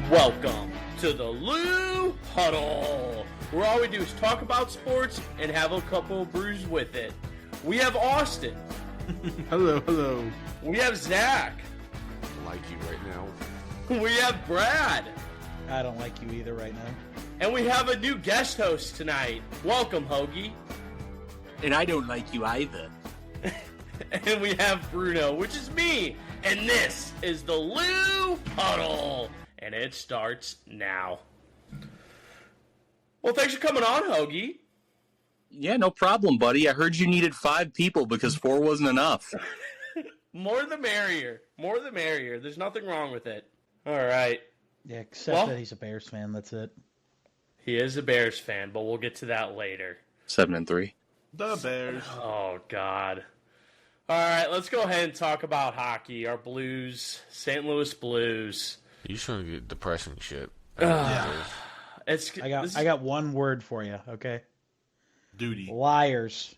Welcome to the Lou Huddle, where all we do is talk about sports and have a couple of brews with it. We have Austin. Hello. We have Zach. I like you right now. We have Brad. I don't like you either right now. And we have a new guest host tonight. Welcome, Hoge. And I don't like you either. And we have Bruno, which is me. And this is the Lou Huddle. And it starts now. Well, thanks for coming on, Hoge. Yeah, no problem, buddy. I heard you needed 5 people because 4 wasn't enough. More the merrier. More the merrier. There's nothing wrong with it. All right. Yeah, except that he's a Bears fan. That's it. He is a Bears fan, but we'll get to that later. 7-3. The Bears. Oh, God. All right, let's go ahead and talk about hockey. Our Blues, St. Louis Blues. You shouldn't get depressing shit. I got one word for you, okay? Duty. Liars.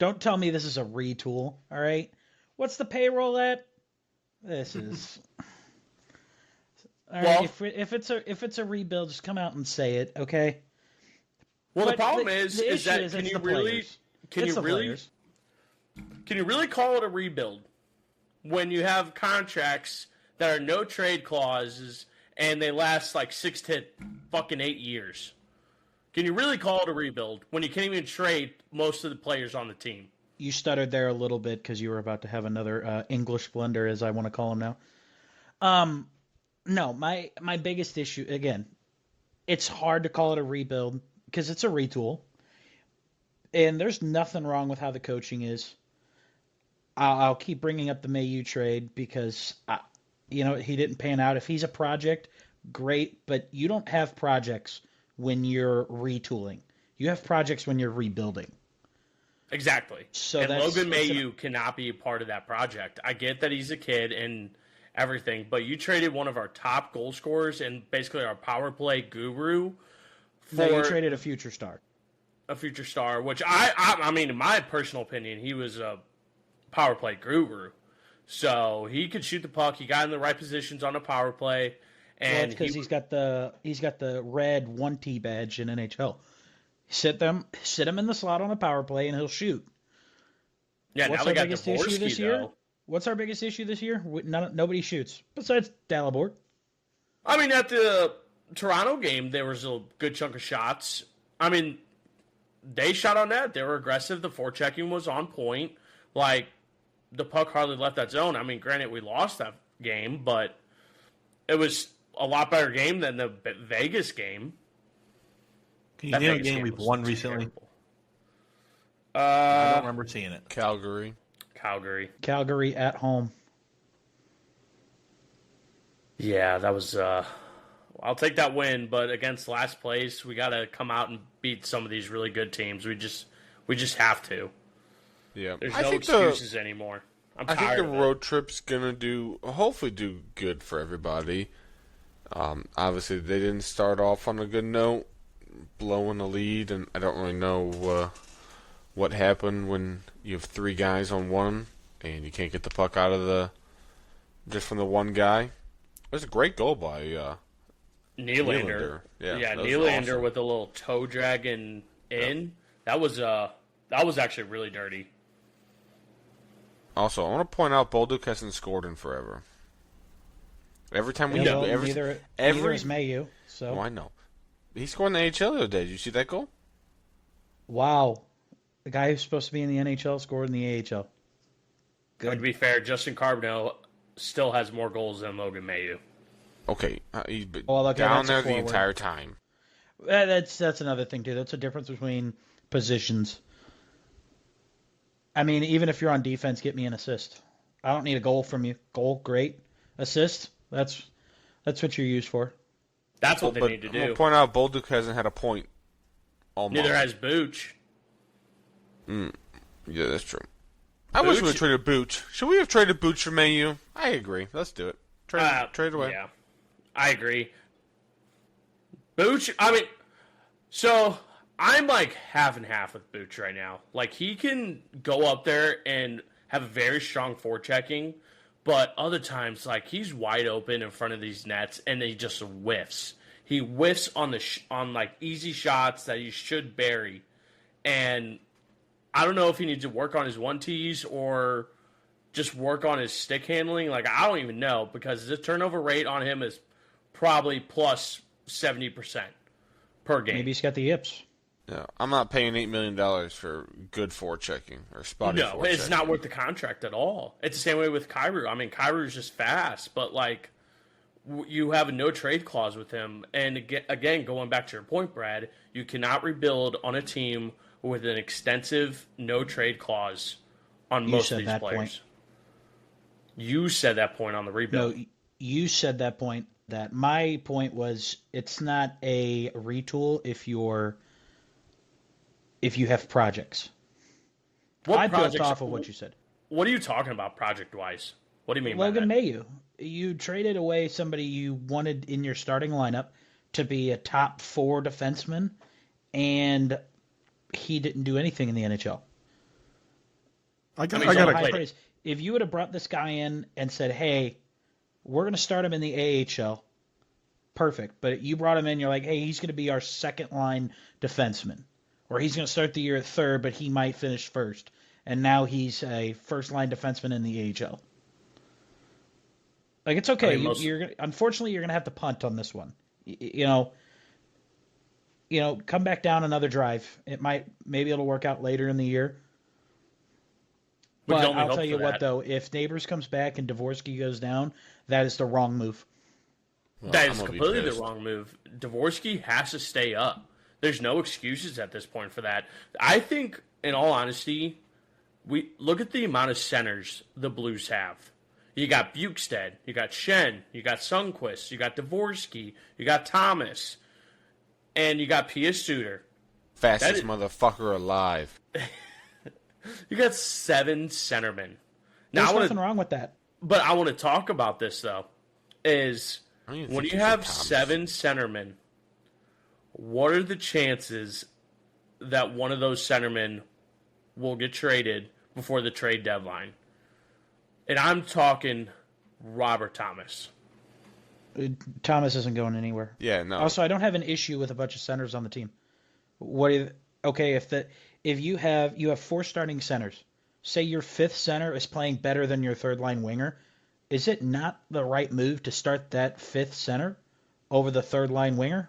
Don't tell me this is a retool, all right? What's the payroll at? This is... All right, if it's a rebuild, just come out and say it, okay? Well, but the problem is that can you really call it a rebuild when you have contracts that are no trade clauses and they last like 6 to fucking 8 years? Can you really call it a rebuild when you can't even trade most of the players on the team? You stuttered there a little bit because you were about to have another English blender, as I want to call him now. No, my biggest issue, again, it's hard to call it a rebuild because it's a retool. And there's nothing wrong with how the coaching is. I'll keep bringing up the Mayu trade because, he didn't pan out. If he's a project, great, but you don't have projects when you're retooling. You have projects when you're rebuilding. Exactly. So Logan Mayu cannot be a part of that project. I get that he's a kid and everything, but you traded one of our top goal scorers and basically our power play guru for you traded a future star. A future star, which I mean, in my personal opinion, he was a power play guru. So he could shoot the puck. He got in the right positions on the power play, and because he's got the red 1T badge in NHL. Sit him in the slot on a power play, and he'll shoot. Yeah, What's now our they got biggest issue this year? though. What's our biggest issue this year? Nobody shoots besides Dalibor. I mean, at the Toronto game, there was a good chunk of shots. I mean, they shot on net. They were aggressive. The forechecking was on point. Like, the puck hardly left that zone. I mean, granted, we lost that game, but it was a lot better game than the Vegas game. Can you name a game we've won recently? I don't remember seeing it. Calgary at home. Yeah, that was... I'll take that win, but against last place, we got to come out and beat some of these really good teams. We just have to. Yeah, there's no excuses anymore. I think the road trip's gonna hopefully do good for everybody. Obviously, they didn't start off on a good note, blowing the lead, and I don't really know what happened when you have 3 guys on one and you can't get the puck out of just from the one guy. It was a great goal by Nylander. Yeah, Nylander awesome. With a little toe dragging in. That was actually really dirty. Also, I want to point out Bolduc hasn't scored in forever. Every time neither is Mayu. So I know. He scored in the AHL the other day. Did you see that goal? Wow. The guy who's supposed to be in the NHL scored in the AHL. Good. To be fair, Justin Carbonell still has more goals than Logan Mayu. Okay, he's been down there the entire time. That's another thing, too. That's a difference between positions. I mean, even if you're on defense, get me an assist. I don't need a goal from you. Goal, great. Assist, that's what you're used for. That's what they need to do. I'm going to point out Bolduc hasn't had a point all month. Neither has Booch. Yeah, that's true. I wish we had traded Booch. Should we have traded Booch for Mayu? I agree. Let's do it. Trade away. Yeah, I agree. Booch, I mean, so I'm like half and half with Booch right now. Like, he can go up there and have a very strong forechecking, But other times, like, he's wide open in front of these nets, and he just whiffs. He whiffs on on like easy shots that he should bury, and I don't know if he needs to work on his 1-tees or just work on his stick handling. Like, I don't even know, because the turnover rate on him is probably plus 70% per game. Maybe he's got the yips. No, I'm not paying $8 million for good forechecking or spotty forechecking. No, it's not worth the contract at all. It's the same way with Kyrou. I mean, Kyrou's just fast, but, like, you have a no-trade clause with him. And, again, going back to your point, Brad, you cannot rebuild on a team with an extensive no-trade clause on most of these players. Point. You said that point on the rebuild. No, you said that point. That my point was, it's not a retool if you have projects. I built off of what you said. What are you talking about project-wise? What do you mean by that? Logan Mayu. You traded away somebody you wanted in your starting lineup to be a top 4 defenseman, and he didn't do anything in the NHL. I got praise. If you would have brought this guy in and said, hey, we're going to start him in the AHL, perfect. But you brought him in, you're like, hey, he's going to be our second-line defenseman. Or he's going to start the year at third, but he might finish first. And now he's a first-line defenseman in the AHL. Like, it's okay. Unfortunately, you're going to have to punt on this one. You know, come back down another drive. Maybe it'll work out later in the year. But I'll tell you what, though, if Neighbors comes back and Dvorsky goes down, that is the wrong move. Well, that is completely the wrong move. Dvorsky has to stay up. There's no excuses at this point for that. I think, in all honesty, we look at the amount of centers the Blues have. You got Bukestad, you got Shen, you got Sundqvist, you got Dvorsky, you got Thomas, and you got Pia Suter. Fastest motherfucker alive. You got 7 centermen. There's nothing wrong with that. But I want to talk about this, though, is when you have 7 centermen, what are the chances that one of those centermen will get traded before the trade deadline? And I'm talking Robert Thomas. Thomas isn't going anywhere. Yeah, no. Also, I don't have an issue with a bunch of centers on the team. If you have 4 starting centers, say your 5th center is playing better than your 3rd-line winger, is it not the right move to start that 5th center over the 3rd-line winger?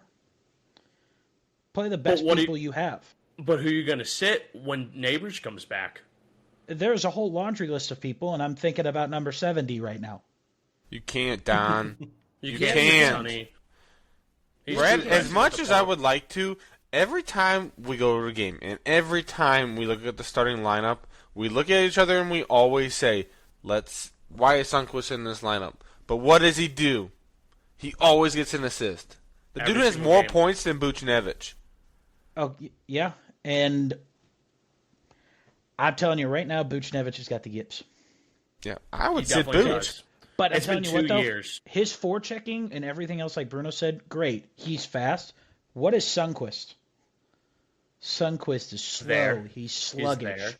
Play the best people you have. But who are you going to sit when Neighbors comes back? There's a whole laundry list of people, and I'm thinking about number 70 right now. You can't, Don. you can't. Brad, as much as I would like to, every time we go to a game and every time we look at the starting lineup, we look at each other and we always say, why is Sundqvist in this lineup? But what does he do? He always gets an assist. The dude has more points than Buchnevich. Oh, yeah. And I'm telling you right now, Buchnevich has got the yips. Yeah, I would sit Buch. But I'm telling you what, though, his forechecking and everything else, like Bruno said, great. He's fast. What is Sundqvist? Sundqvist is slow. He's sluggish.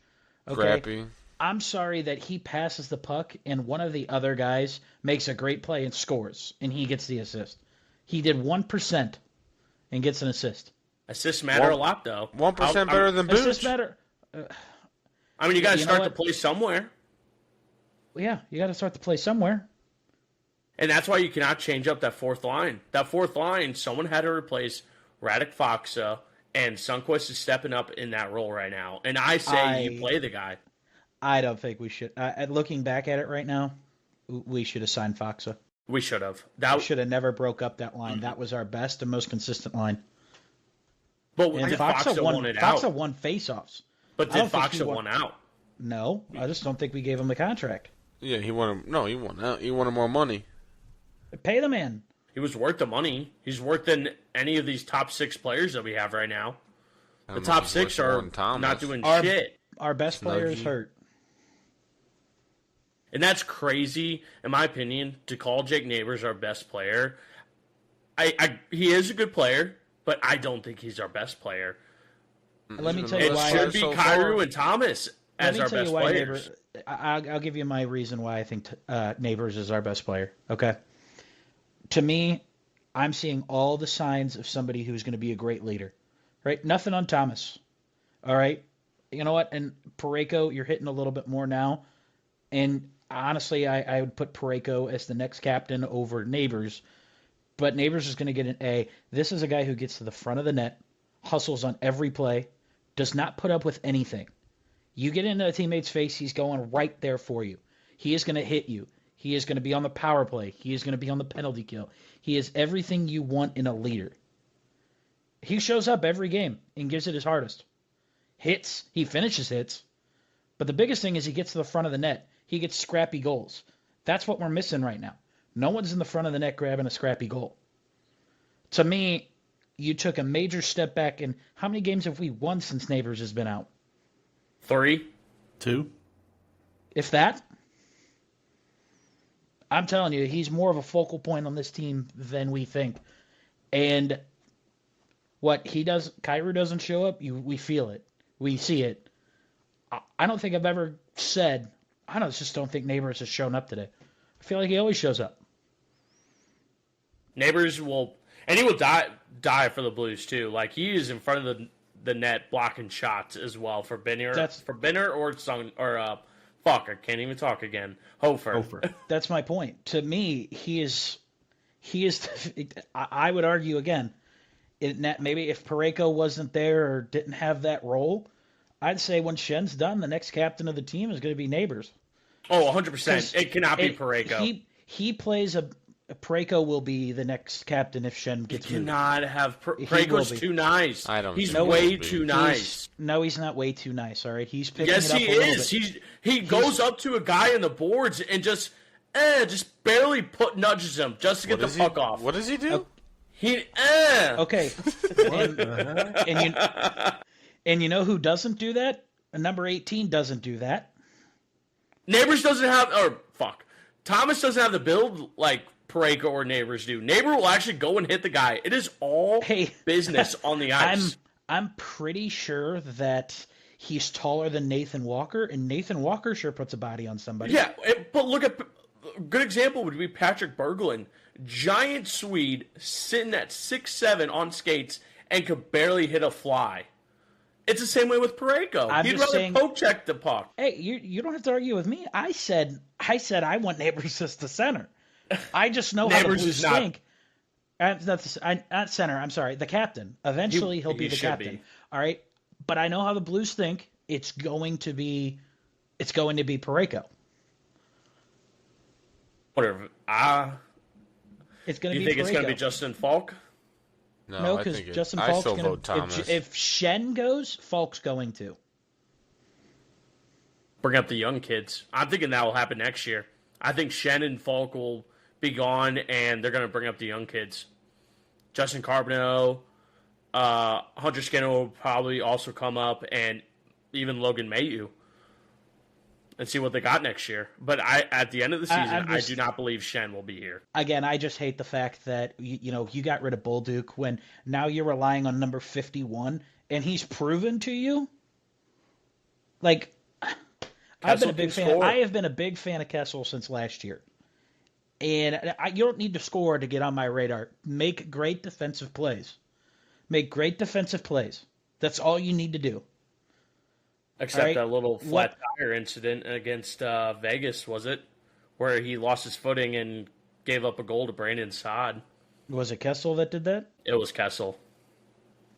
Okay. Crappy. I'm sorry that he passes the puck and one of the other guys makes a great play and scores, and he gets the assist. He did 1% and gets an assist. Assists matter a lot, though. 1% better than Buch. Assists matter. I mean, you got to start the play somewhere. Yeah, you got to start the play somewhere. And that's why you cannot change up that 4th line. That 4th line, someone had to replace Radek Faksa, and Sundqvist is stepping up in that role right now. And I say you play the guy. I don't think we should. Looking back at it right now, we should have signed Faksa. We should have. We should have never broke up that line. Mm-hmm. That was our best and most consistent line. But did Faksa won it out? Faksa won face-offs. But did Faksa won out? No, I just don't think we gave him the contract. Yeah, he won out. He wanted more money. Pay the man. He was worth the money. He's worth than any of these top 6 players that we have right now. The top 6 are not doing shit. Our best player is hurt. And that's crazy, in my opinion, to call Jake Neighbors our best player. He is a good player, but I don't think he's our best player. Let me tell you why. It should be Kyrou and Thomas. as our best players. I'll give you my reason why I think Neighbors is our best player. Okay. To me, I'm seeing all the signs of somebody who's going to be a great leader. Right? Nothing on Thomas. All right? You know what? And Parayko, you're hitting a little bit more now. And honestly, I would put Parayko as the next captain over Neighbors. But Neighbors is going to get an A. This is a guy who gets to the front of the net, hustles on every play, does not put up with anything. You get into a teammate's face, he's going right there for you. He is going to hit you. He is going to be on the power play. He is going to be on the penalty kill. He is everything you want in a leader. He shows up every game and gives it his hardest. Hits, he finishes hits. But the biggest thing is he gets to the front of the net. He gets scrappy goals. That's what we're missing right now. No one's in the front of the net grabbing a scrappy goal. To me, you took a major step back. And how many games have we won since Neighbors has been out? 3. 2. If that. I'm telling you, he's more of a focal point on this team than we think. And what he does, Kyrou doesn't show up, we feel it. We see it. I don't think I've ever said, just don't think Neighbors has shown up today. I feel like he always shows up. Neighbors will, and he will die for the Blues too. Like, he is in front of the net blocking shots as well for Benner or Sung, or fuck, I can't even talk again. Hofer. That's my point. To me, he is. I would argue again. Maybe if Parayko wasn't there or didn't have that role, I'd say when Schen's done, the next captain of the team is going to be Neighbors. Oh, 100%. It cannot be Parayko. He plays Parayko will be the next captain if Schen gets moved. Cannot have Parayko's too nice. He's way too nice. He's not way too nice. All right, he's picking it up. Yes, he is. He goes up to a guy in the boards and just barely nudges him just to get the puck off. What does he do? Okay. And you know who doesn't do that? Number 18 doesn't do that. Neighbors doesn't have, Thomas doesn't have the build like Parayko or Neighbors do. Neighbor will actually go and hit the guy. It is all business on the ice. I'm pretty sure that he's taller than Nathan Walker, and Nathan Walker sure puts a body on somebody. Yeah, but look at a good example would be Patrick Berglund. Giant Swede sitting at 6'7" on skates and could barely hit a fly. It's the same way with Parayko. He'd rather poke check the puck. Hey, you don't have to argue with me. I said I want Neighbors as the center. I just know how the Blues think. Not center. I'm sorry, the captain. Eventually, he'll be the captain. All right, but I know how the Blues think. It's going to be Parayko. Whatever. It's going to be. You think Parayko. It's going to be Justin Falk? No, because Justin Falk's going to. If Schen goes, Falk's going to bring up the young kids. I'm thinking that will happen next year. I think Schen and Falk will be gone, and they're going to bring up the young kids. Justin Carbonneau, Hunter Skinner will probably also come up, and even Logan Mailloux, and see what they got next year. But at the end of the season, I do not believe Schen will be here. Again, I just hate the fact that you got rid of Bolduc when now you're relying on number 51, and he's proven to you. Like, I've been a big fan. I have been a big fan of Kessel since last year, and you don't need to score to get on my radar. Make great defensive plays. That's all you need to do. Except that little flat tire incident against Vegas, was it? Where he lost his footing and gave up a goal to Brandon Saad. Was it Kessel that did that? It was Kessel.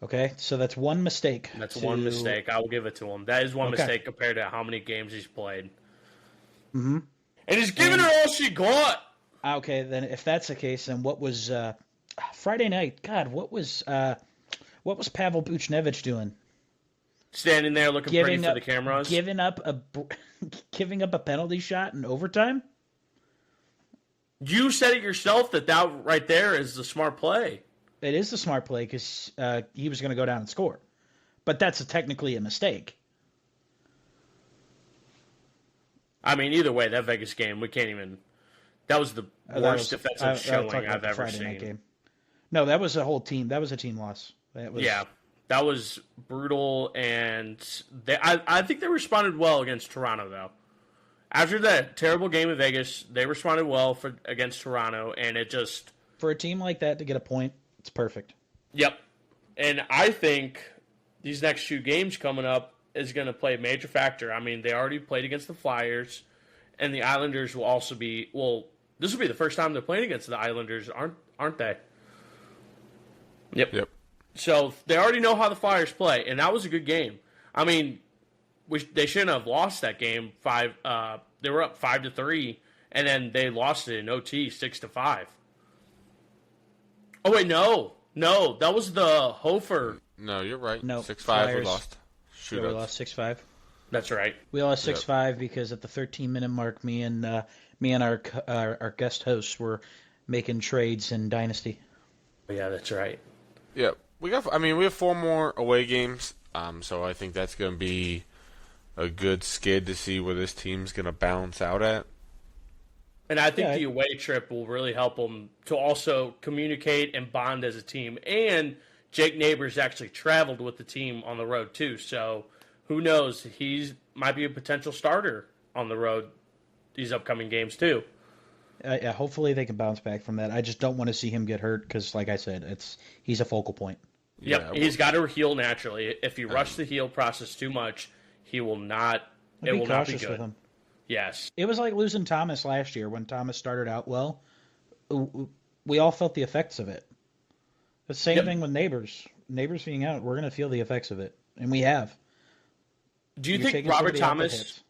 Okay, so that's one mistake. One mistake. I will give it to him. That is one mistake compared to how many games he's played. Mm-hmm. And he's giving her all she got. Okay, then if that's the case, then what was Friday night? God, what was Pavel Buchnevich doing? Standing there looking pretty for the cameras. Giving up a penalty shot in overtime? You said it yourself that right there is the smart play. It is the smart play because he was going to go down and score. But that's technically a mistake. I mean, either way, that Vegas game, we can't even... That was the worst defensive showing I've ever seen. No, that was a whole team. That was a team loss. Yeah. That was brutal, and I think they responded well against Toronto, though. After that terrible game in Vegas, they responded well against Toronto, and it just... For a team like that to get a point, it's perfect. Yep. And I think these next 2 games coming up is going to play a major factor. I mean, they already played against the Flyers, and the Islanders will also be... Well, this will be the first time they're playing against the Islanders, aren't they? Yep. So they already know how the Flyers play, and that was a good game. I mean, they shouldn't have lost that game. They were up 5-3, and then they lost it in OT 6-5. Oh wait, no, that was the Hofer. No, you're right. No, 6-5 we lost. Yeah, we lost 6-5. That's right. We lost 6-5 because at the 13-minute mark, me and our guest hosts were making trades in Dynasty. Yeah, that's right. Yeah, we have 4 more away games. So I think that's going to be a good skid to see where this team's going to balance out at. And I think the away trip will really help them to also communicate and bond as a team. And Jake Neighbors actually traveled with the team on the road too, so who knows? He might be a potential starter on the road these upcoming games too. Yeah, hopefully they can bounce back from that. I just don't want to see him get hurt because, like I said, he's a focal point. Yep, he's got to heal naturally. If you rush the heal process too much, he will not. It will not be good. With him. Yes, it was like losing Thomas last year when Thomas started out well. We all felt the effects of it. The same thing with Neighbors. Neighbors being out, we're going to feel the effects of it, and we have. Do you think Robert Thomas?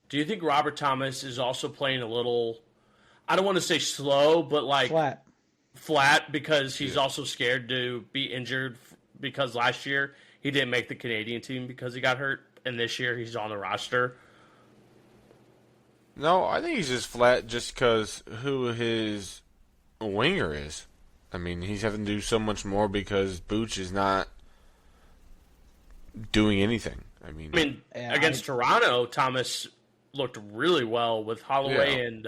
Do you think Robert Thomas is also playing a little? I don't want to say slow, but like flat because he's also scared to be injured because last year he didn't make the Canadian team because he got hurt, and this year he's on the roster. No, I think he's just flat just because who his winger is. I mean, he's having to do so much more because Booch is not doing anything. I mean against Toronto, Thomas looked really well with Holloway and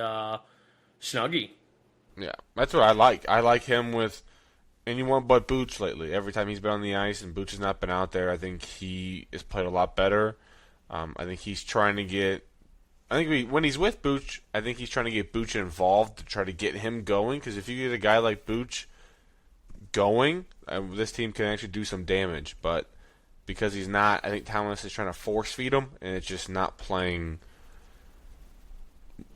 Snuggie. Yeah, that's what I like. I like him with anyone but Booch lately. Every time he's been on the ice and Booch has not been out there, I think he has played a lot better. I think he's trying to get... when he's with Booch, I think he's trying to get Booch involved to try to get him going. Because if you get a guy like Booch going, this team can actually do some damage. But because he's not, I think Thomas is trying to force feed him, and it's just not playing.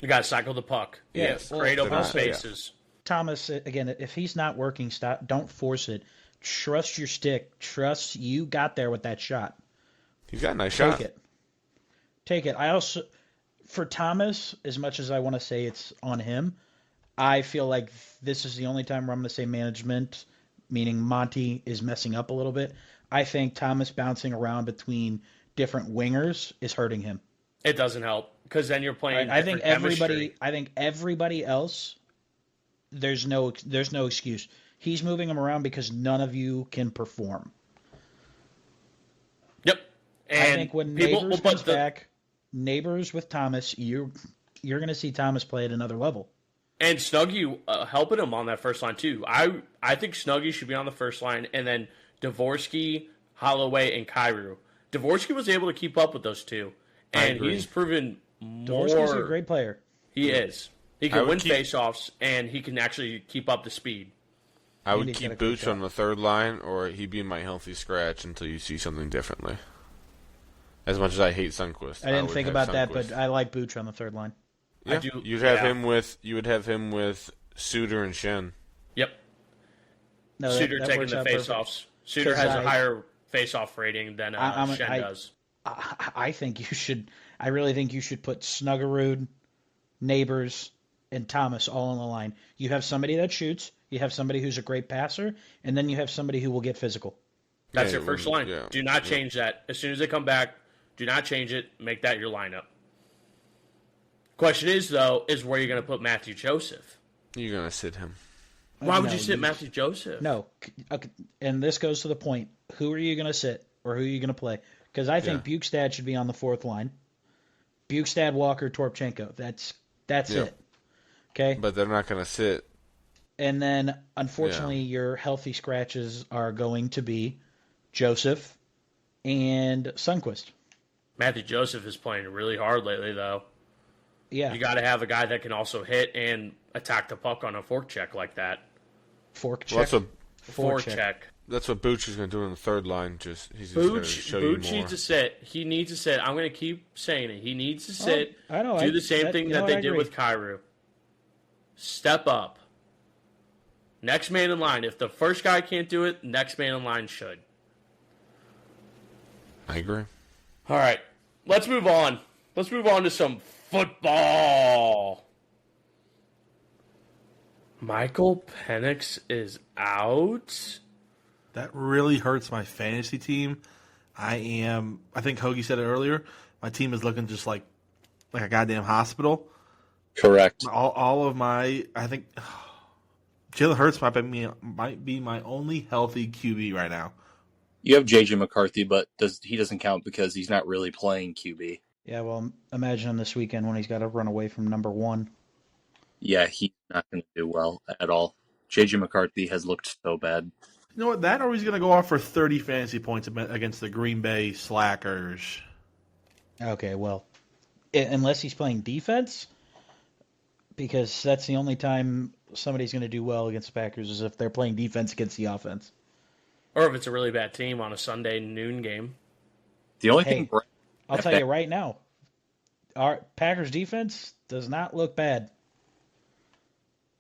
You got to cycle the puck. Yes, create open spaces. Thomas, again, if he's not working, don't force it. Trust your stick. Trust you got there with that shot. He's got a nice shot. Take it. I also, for Thomas, as much as I want to say it's on him, I feel like this is the only time where I'm going to say management, meaning Monty, is messing up a little bit. I think Thomas bouncing around between different wingers is hurting him. It doesn't help because then you're playing. I think everybody else. There's no excuse. He's moving him around because none of you can perform. Yep. And I think when Neighbors comes back, Neighbors with Thomas, you're going to see Thomas play at another level. And Snuggie helping him on that first line too. I think Snuggie should be on the first line, and then Dvorsky, Holloway, and Kyrou. Dvorsky was able to keep up with those two, and he's proven more. Dvorsky's a great player. He is. He can win faceoffs, and he can actually keep up the speed. I would keep Booch on the third line, or he'd be my healthy scratch until you see something differently. As much as I hate Sundqvist, I didn't think about that, but I like Booch on the third line. Yeah, you would have him with Suter and Shen. Yep. No, Suter taking the faceoffs. Suter has a higher faceoff rating than Shen does. I think you should. I really think you should put Snuggerud, Neighbors, and Thomas all on the line. You have somebody that shoots. You have somebody who's a great passer, and then you have somebody who will get physical. That's your first line. Yeah. Do not change that. As soon as they come back, do not change it. Make that your lineup. Question is, though, where you're going to put Matthew Joseph. You're going to sit him. Why would you sit Matthew Joseph? No. Okay. And this goes to the point. Who are you going to sit or who are you going to play? Because I think Bukestad should be on the fourth line. Bukestad, Walker, Torpchenko. That's it. Okay? But they're not going to sit. And then, unfortunately, your healthy scratches are going to be Joseph, and Sundquist. Matthew Joseph is playing really hard lately, though. Yeah. You got to have a guy that can also hit and attack the puck on a fork check like that. Fork check. Well, that's what Fork check. That's what Bucci's going to do in the third line. He's just going to show you more. Booch needs to sit. He needs to sit. I'm going to keep saying it. He needs to sit. I know. Do the same thing that they did with Kyrou. Step up. Next man in line. If the first guy can't do it, next man in line should. I agree. All right. Let's move on. Let's move on to some football. Michael Penix is out. That really hurts my fantasy team. I think Hoge said it earlier. My team is looking just like a goddamn hospital. Correct. All of I think Jalen Hurts might be my only healthy QB right now. You have J.J. McCarthy, but he doesn't count because he's not really playing QB. Yeah, well, imagine him this weekend when he's got to run away from number one. Yeah, he's not going to do well at all. J.J. McCarthy has looked so bad. You know what? That or he's going to go off for 30 fantasy points against the Green Bay Slackers. Okay, well, unless he's playing defense, because that's the only time somebody's going to do well against the Packers is if they're playing defense against the offense. Or if it's a really bad team on a Sunday noon game. The only thing... I'll tell you right now, our Packers defense does not look bad.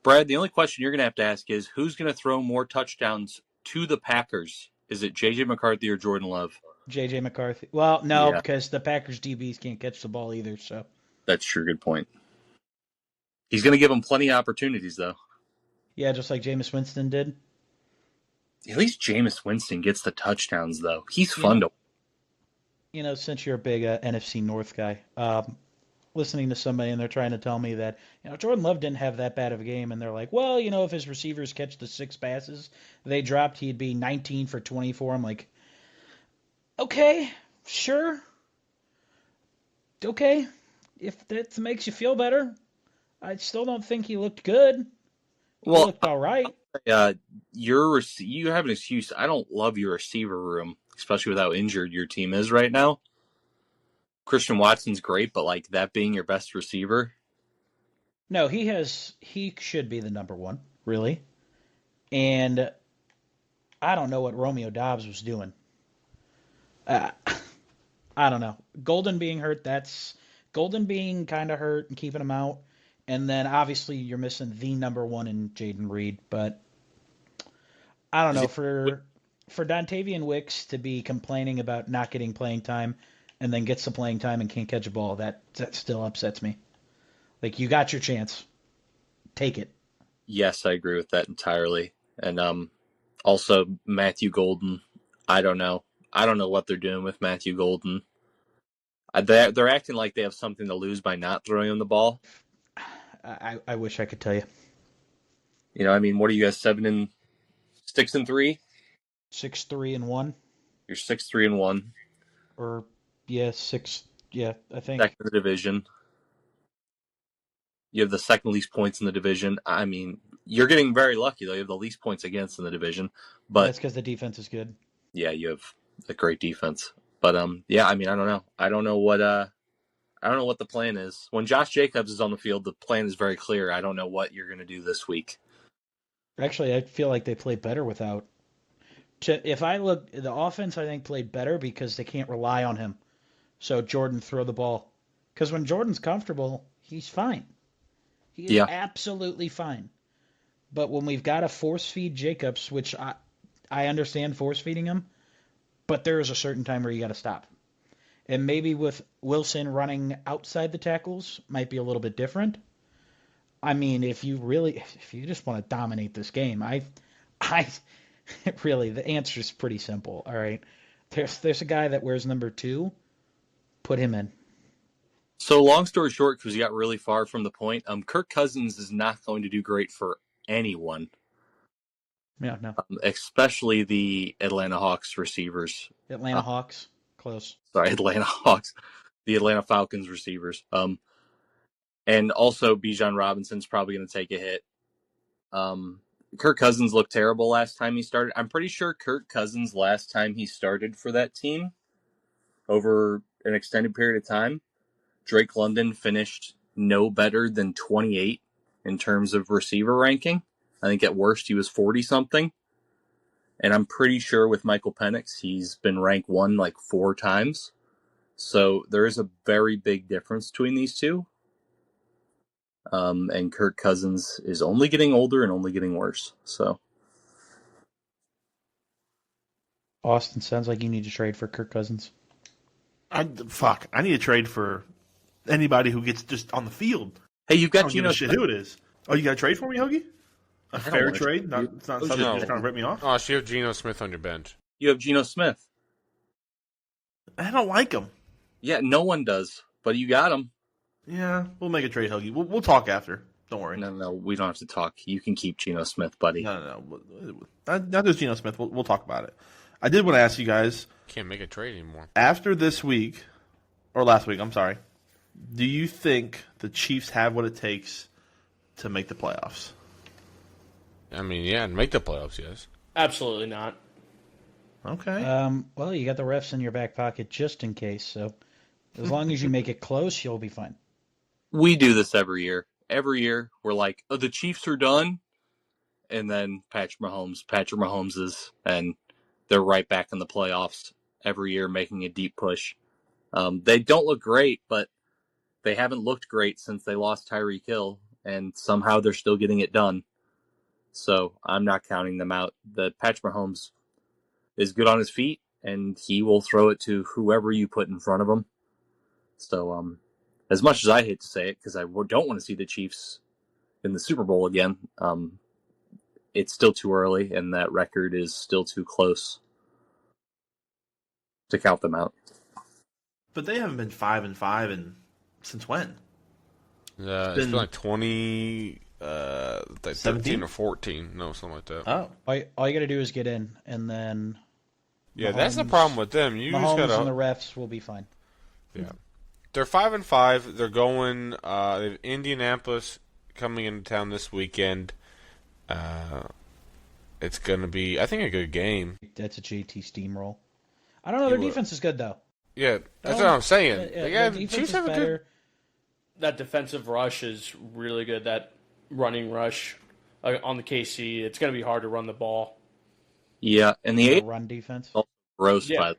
Brad, the only question you're going to ask is, who's going to throw more touchdowns to the Packers? Is it J.J. McCarthy or Jordan Love? J.J. McCarthy. Well, no, because the Packers DBs can't catch the ball either. So that's true. Good point. He's going to give them plenty of opportunities, though. Yeah, just like Jameis Winston did. At least Jameis Winston gets the touchdowns, though. He's fun to... You know, since you're a big NFC North guy, listening to somebody and they're trying to tell me that, Jordan Love didn't have that bad of a game, and they're like, well, if his receivers catch the 6 passes they dropped, he'd be 19 for 24. I'm like, okay, sure. Okay, if that makes you feel better. I still don't think he looked good. He looked all right. You have an excuse. I don't love your receiver room, especially with how injured your team is right now. Christian Watson's great, but that being your best receiver. No, he should be the number one, really. And I don't know what Romeo Doubs was doing. I don't know. Golden being hurt, Golden being kind of hurt and keeping him out. And then obviously you're missing the number one in Jaden Reed, but I don't know, for Dontavian Wicks to be complaining about not getting playing time and then gets some playing time and can't catch a ball, that still upsets me. You got your chance. Take it. Yes, I agree with that entirely. And also Matthew Golden, I don't know. I don't know what they're doing with Matthew Golden. They're acting like they have something to lose by not throwing him the ball. I wish I could tell you. What are you guys, 6-3? 6-3-1. You're 6-3-1. Or 6. Yeah, I think. Second in the division. You have the second least points in the division. You're getting very lucky though. You have the least points against in the division, but that's because the defense is good. Yeah, you have a great defense. But I don't know. I don't know what the plan is. When Josh Jacobs is on the field, the plan is very clear. I don't know what you're going to do this week. Actually, I feel like they play better without. If I look, the offense I think played better because they can't rely on him. So Jordan throw the ball. Because when Jordan's comfortable, he's fine. He is absolutely fine. But when we've got to force feed Jacobs, which I understand force feeding him, but there is a certain time where you got to stop. And maybe with Wilson running outside the tackles might be a little bit different. If you just want to dominate this game, I really, the answer is pretty simple. All right, there's a guy that wears number 2. Put him in. So long story short, because you got really far from the point, Kirk Cousins is not going to do great for anyone. Yeah, no. Especially the Atlanta Hawks receivers. Atlanta Hawks, close. Sorry, Atlanta Hawks. The Atlanta Falcons receivers. And also Bijan Robinson's probably going to take a hit. Kirk Cousins looked terrible last time he started. I'm pretty sure Kirk Cousins last time he started for that team over an extended period of time, Drake London finished no better than 28 in terms of receiver ranking. I think at worst he was 40-something. And I'm pretty sure with Michael Penix, he's been ranked 1 like 4 times. So there is a very big difference between these two. And Kirk Cousins is only getting older and only getting worse. So Austin, sounds like you need to trade for Kirk Cousins. I need to trade for anybody who gets just on the field. hey, you've I got don't give Geno a shit Smith. who it is. Oh, you got to trade for me, Hoagie? A fair wanna trade? trade. It's not Oh, something no. that's trying to rip me off? Oh, so you have Geno Smith on your bench. You have Geno Smith. I don't like him. Yeah, no one does, but you got him. Yeah, we'll make a trade, Hoagie. We'll talk after. Don't worry. No, we don't have to talk. You can keep Geno Smith, buddy. No. Not just Geno Smith. We'll talk about it. I did want to ask you guys, Can't make a trade anymore. after this week, or last week, I'm sorry, do you think the Chiefs have what it takes to make the playoffs? I mean, yeah, and make the playoffs, yes. Absolutely not. Okay. Well, you got the refs in your back pocket just in case. So as long as you make it close, you'll be fine. We do this every year. Every year, we're like, oh, the Chiefs are done. And then Patrick Mahomes is, and they're right back in the playoffs every year, making a deep push. They don't look great, but they haven't looked great since they lost Tyreek Hill, and somehow they're still getting it done. So I'm not counting them out. The Patrick Mahomes is good on his feet, and he will throw it to whoever you put in front of him. So, as much as I hate to say it, because I don't want to see the Chiefs in the Super Bowl again, it's still too early, and that record is still too close to count them out. But they haven't been 5-5 since when? It's been like 20, like 17 13 or 14. No, something like that. Oh. All you got to do is get in, and then Yeah, that's the Mahomes- problem with them. You just Mahomes gotta. and the refs will be fine. Yeah, they're 5-5. They're going. They have Indianapolis coming into town this weekend. It's gonna be, I think, a good game. That's a JT steamroll. I don't know. Their defense is good though. Yeah, that's what I'm saying. Their defense Chiefs is have a better. good. That defensive rush is really good. That running rush on the KC, it's going to be hard to run the ball. Yeah, and the The eight run defense, gross Yeah. by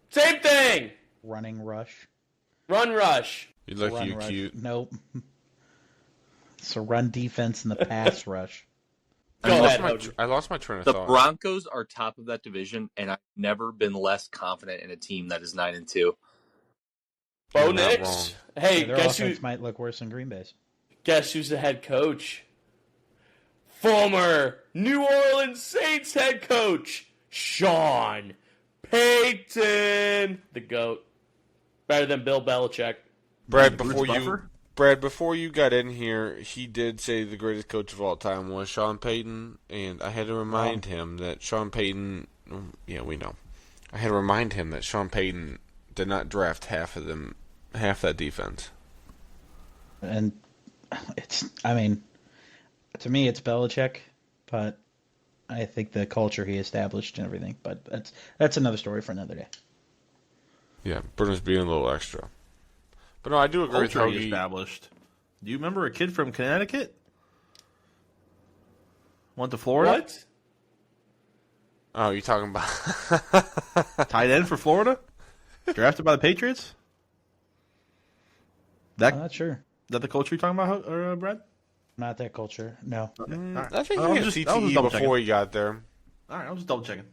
Same thing. running rush, Run rush. You look run you rush. cute. Nope. It's a run defense and the pass rush. Go ahead, Hoge. I lost my train of the thought. Broncos are top of that division, and I've never been less confident in a team that is 9-2. Bo You're not Nix. wrong. Hey, Their guess offense who? might look worse than Green Bay's. Guess who's the head coach? Former New Orleans Saints head coach Sean Payton, the GOAT. Better than Bill Belichick. Brad, Bruce before you got in here, he did say the greatest coach of all time was Sean Payton, and I had to remind him that Sean Payton. Yeah, we know. I had to remind him that Sean Payton did not draft half that defense. And to me, it's Belichick, but I think the culture he established and everything. But that's another story for another day. Yeah, Bruno's being a little extra. But no, I do agree with Culture he Hoagie. established. Do you remember a kid from Connecticut? Went to Florida? What? Oh, you talking about? Tight end for Florida? Drafted by the Patriots? I'm not sure. That the culture you're talking about, or, Brad? Not that culture. No. All right. I think I he was had just- I was CTE just double before checking. he got there. All right, I was just double checking.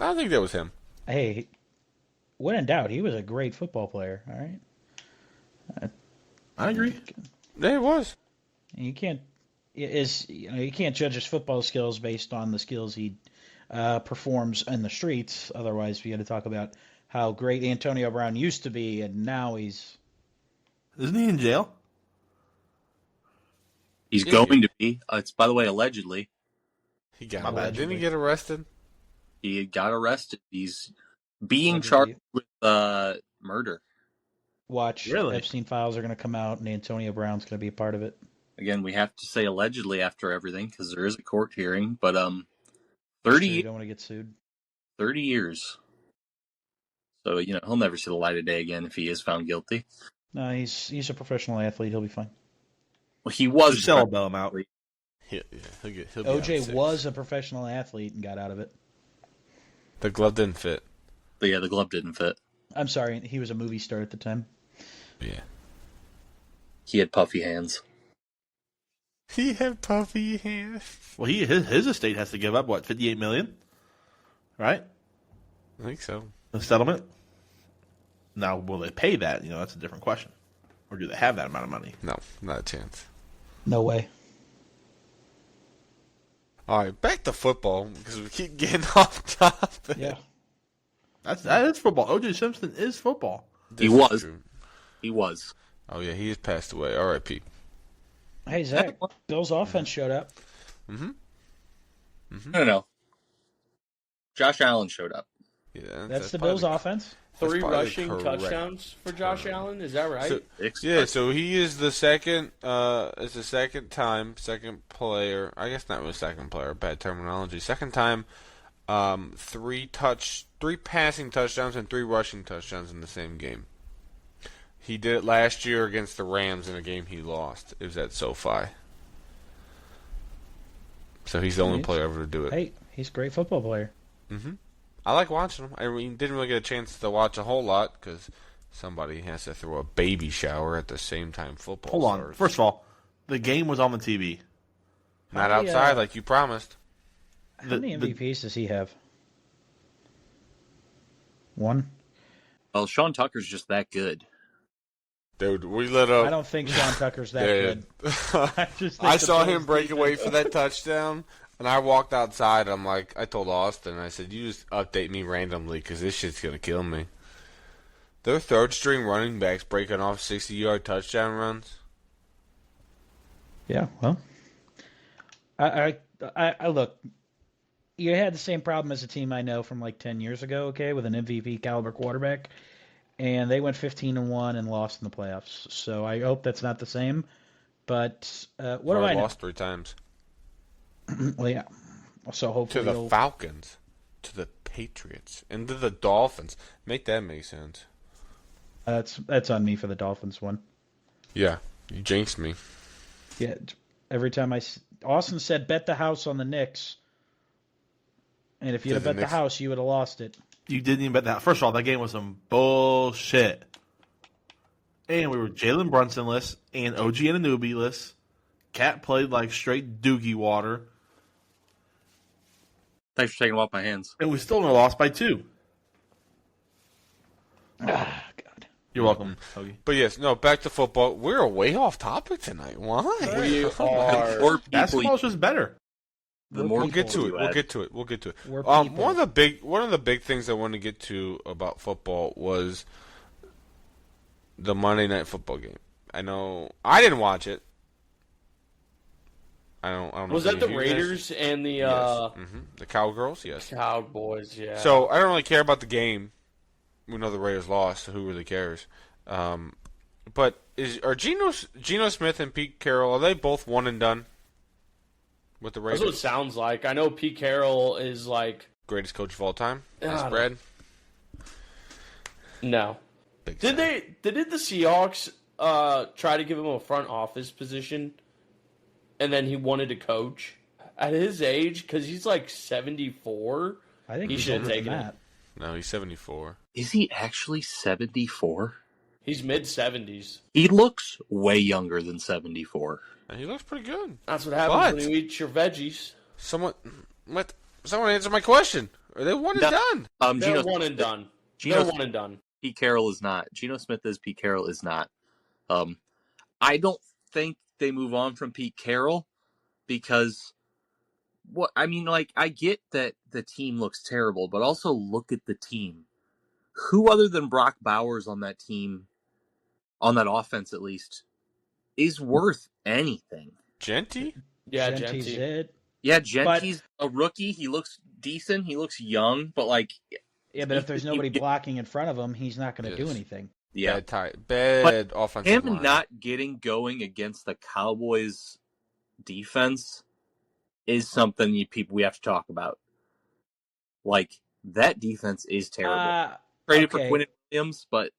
I think that was him. Hey, when in doubt, he was a great football player. All right. I agree. Yeah, it was. You can't you can't judge his football skills based on the skills he performs in the streets. Otherwise, we got to talk about how great Antonio Brown used to be, and now he's. Isn't he in jail? He's Yeah, going to be. It's, by the way, allegedly. He got. My bad. Didn't he get arrested? He got arrested. He's being Allegedly. charged with murder. Watch. Really? Epstein files are going to come out, and Antonio Brown's going to be a part of it. Again, we have to say allegedly after everything because there is a court hearing. But So 30, you don't want to get sued. 30 years. So he'll never see the light of day again if he is found guilty. No, he's a professional athlete. He'll be fine. Well, he was. Giselle bail him out. He'll be out OJ in 6. was a professional athlete and got out of it. The glove didn't fit. But yeah, the glove didn't fit. I'm sorry, he was a movie star at the time. Yeah. He had puffy hands. He had puffy hands. Well, his estate has to give up what, $58 million, right? I think so. The settlement. Now, will they pay that? That's a different question. Or do they have that amount of money? No, not a chance. No way. All right, back to football because we keep getting off topic. Yeah. That is football. O.J. Simpson is football. He was. He was. Oh yeah, he has passed away. R.I.P. Hey Zach, Bill's offense showed up. No. Josh Allen showed up. Yeah, That's the Bills' offense. 3 probably rushing correct. touchdowns for Josh Allen. Is that right? So he is the second. It's the second player. I guess not really second player. Bad terminology. Second time. 3 passing touchdowns and 3 rushing touchdowns in the same game. He did it last year against the Rams in a game he lost. It was at SoFi. So he's the only player ever to do it. Hey, he's a great football player. I like watching him. I mean, didn't really get a chance to watch a whole lot because somebody has to throw a baby shower at the same time football Hold on. starts. First of all, the game was on the TV. Not outside like you promised. How many MVPs does he have? 1? Well, Sean Tucker's just that good. Dude, we lit up. I don't think Sean Tucker's that good. I saw him break away for that touchdown, and I walked outside. I told Austin, I said, you just update me randomly because this shit's going to kill me. Their third-string running backs breaking off 60-yard touchdown runs. Yeah, well, I look. You had the same problem as a team I know from 10 years ago, okay, with an MVP caliber quarterback, and they went 15-1 and lost in the playoffs. So I hope that's not the same. But what do I know? Lost 3 times. Well, yeah. So hopefully To the Falcons, to the Patriots, and to the Dolphins. Make that make sense. That's on me for the Dolphins one. Yeah, you jinxed me. Yeah, every time Austin said bet the house on the Knicks, and if you'd have bet the house, you would have lost it. You didn't even bet that. First of all, that game was some bullshit. And we were Jalen Brunsonless and OG Anunoby-less. Cat played like straight doogie water. Thanks for taking him off my hands. And we still only lost by 2. Ah, God. You're welcome, Hoagie. But yes, no, back to football. We're way off topic tonight. Why? We are. Basketball's just better. We'll get to it. We'll get to it. One of the big things I want to get to about football was the Monday Night Football game. I know I didn't watch it. I don't know. Was that the Raiders and the the Cowgirls? Yes. Cowboys? Yeah. So I don't really care about the game. We know the Raiders lost, so who really cares? But are Geno Smith and Pete Carroll, are they both one and done with the Raiders? That's what it sounds like. I know Pete Carroll is greatest coach of all time. That's God. Brad. No. Did the Seahawks try to give him a front office position, and then he wanted to coach at his age because he's 74? I think he should have taken that. No, he's 74. Is he actually 74? He's mid-70s. He looks way younger than 74. And he looks pretty good. That's what happens when you eat your veggies. Someone answer my question. Are they one and done? They're one and done. They're one and done. Pete Carroll is not. Geno Smith is. Pete Carroll is not. I don't think they move on from Pete Carroll because I get that the team looks terrible, but also look at the team. Who other than Brock Bowers on that team, on that offense at least, is worth anything? Genty? Yeah, Genty's Genty. it. Yeah, Genty's a rookie. He looks decent. He looks young, but Yeah, but if there's nobody blocking in front of him, he's not going to do anything. Yeah. Bad offensive Him line. not getting going against the Cowboys defense is something we have to talk about. Like, that defense is terrible. Traded for Okay. Quinn Williams, but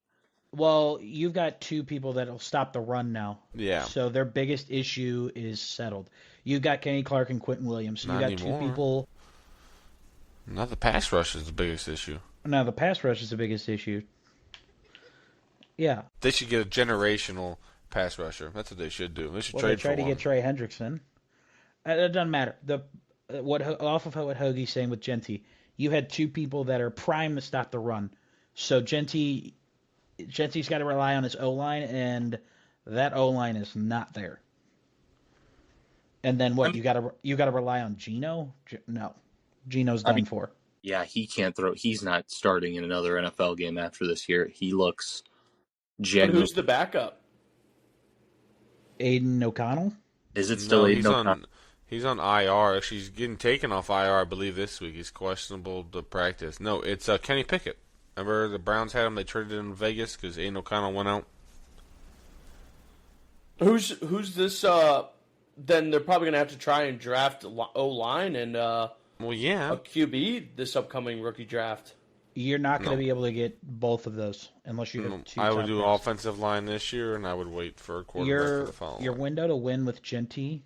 Well, you've got two people that'll stop the run now. Yeah. So their biggest issue is settled. You've got Kenny Clark and Quentin Williams. So you Not got two anymore. people. Not the pass rush is the biggest issue. Now the pass rush is the biggest issue. Yeah. They should get a generational pass rusher. That's what they should do. They should Well, they trade for tried to one. get Trey Hendrickson. It doesn't matter. Off of what Hoagie's saying with Genty, you had two people that are primed to stop the run. So Genty's got to rely on his O line, and that O line is not there. And then what? You got to rely on Geno? No, Geno's done for. Yeah, he can't throw. He's not starting in another NFL game after this year. He looks But genuine. who's the backup? Aiden O'Connell. Is it still Aiden O'Connell? He's on IR. Actually, he's getting taken off IR, I believe, this week. He's questionable to practice. No, it's Kenny Pickett. Remember the Browns had him? They traded him in Vegas because Aiden O'Connell went out. Who's this? Then they're probably gonna have to try and draft O line and Well, yeah. a QB this upcoming rookie draft. You're not going to be able to get both of those unless you have two. I would top do picks. offensive line this year, and I would wait for a quarterback for the following. Your window to win with Genty,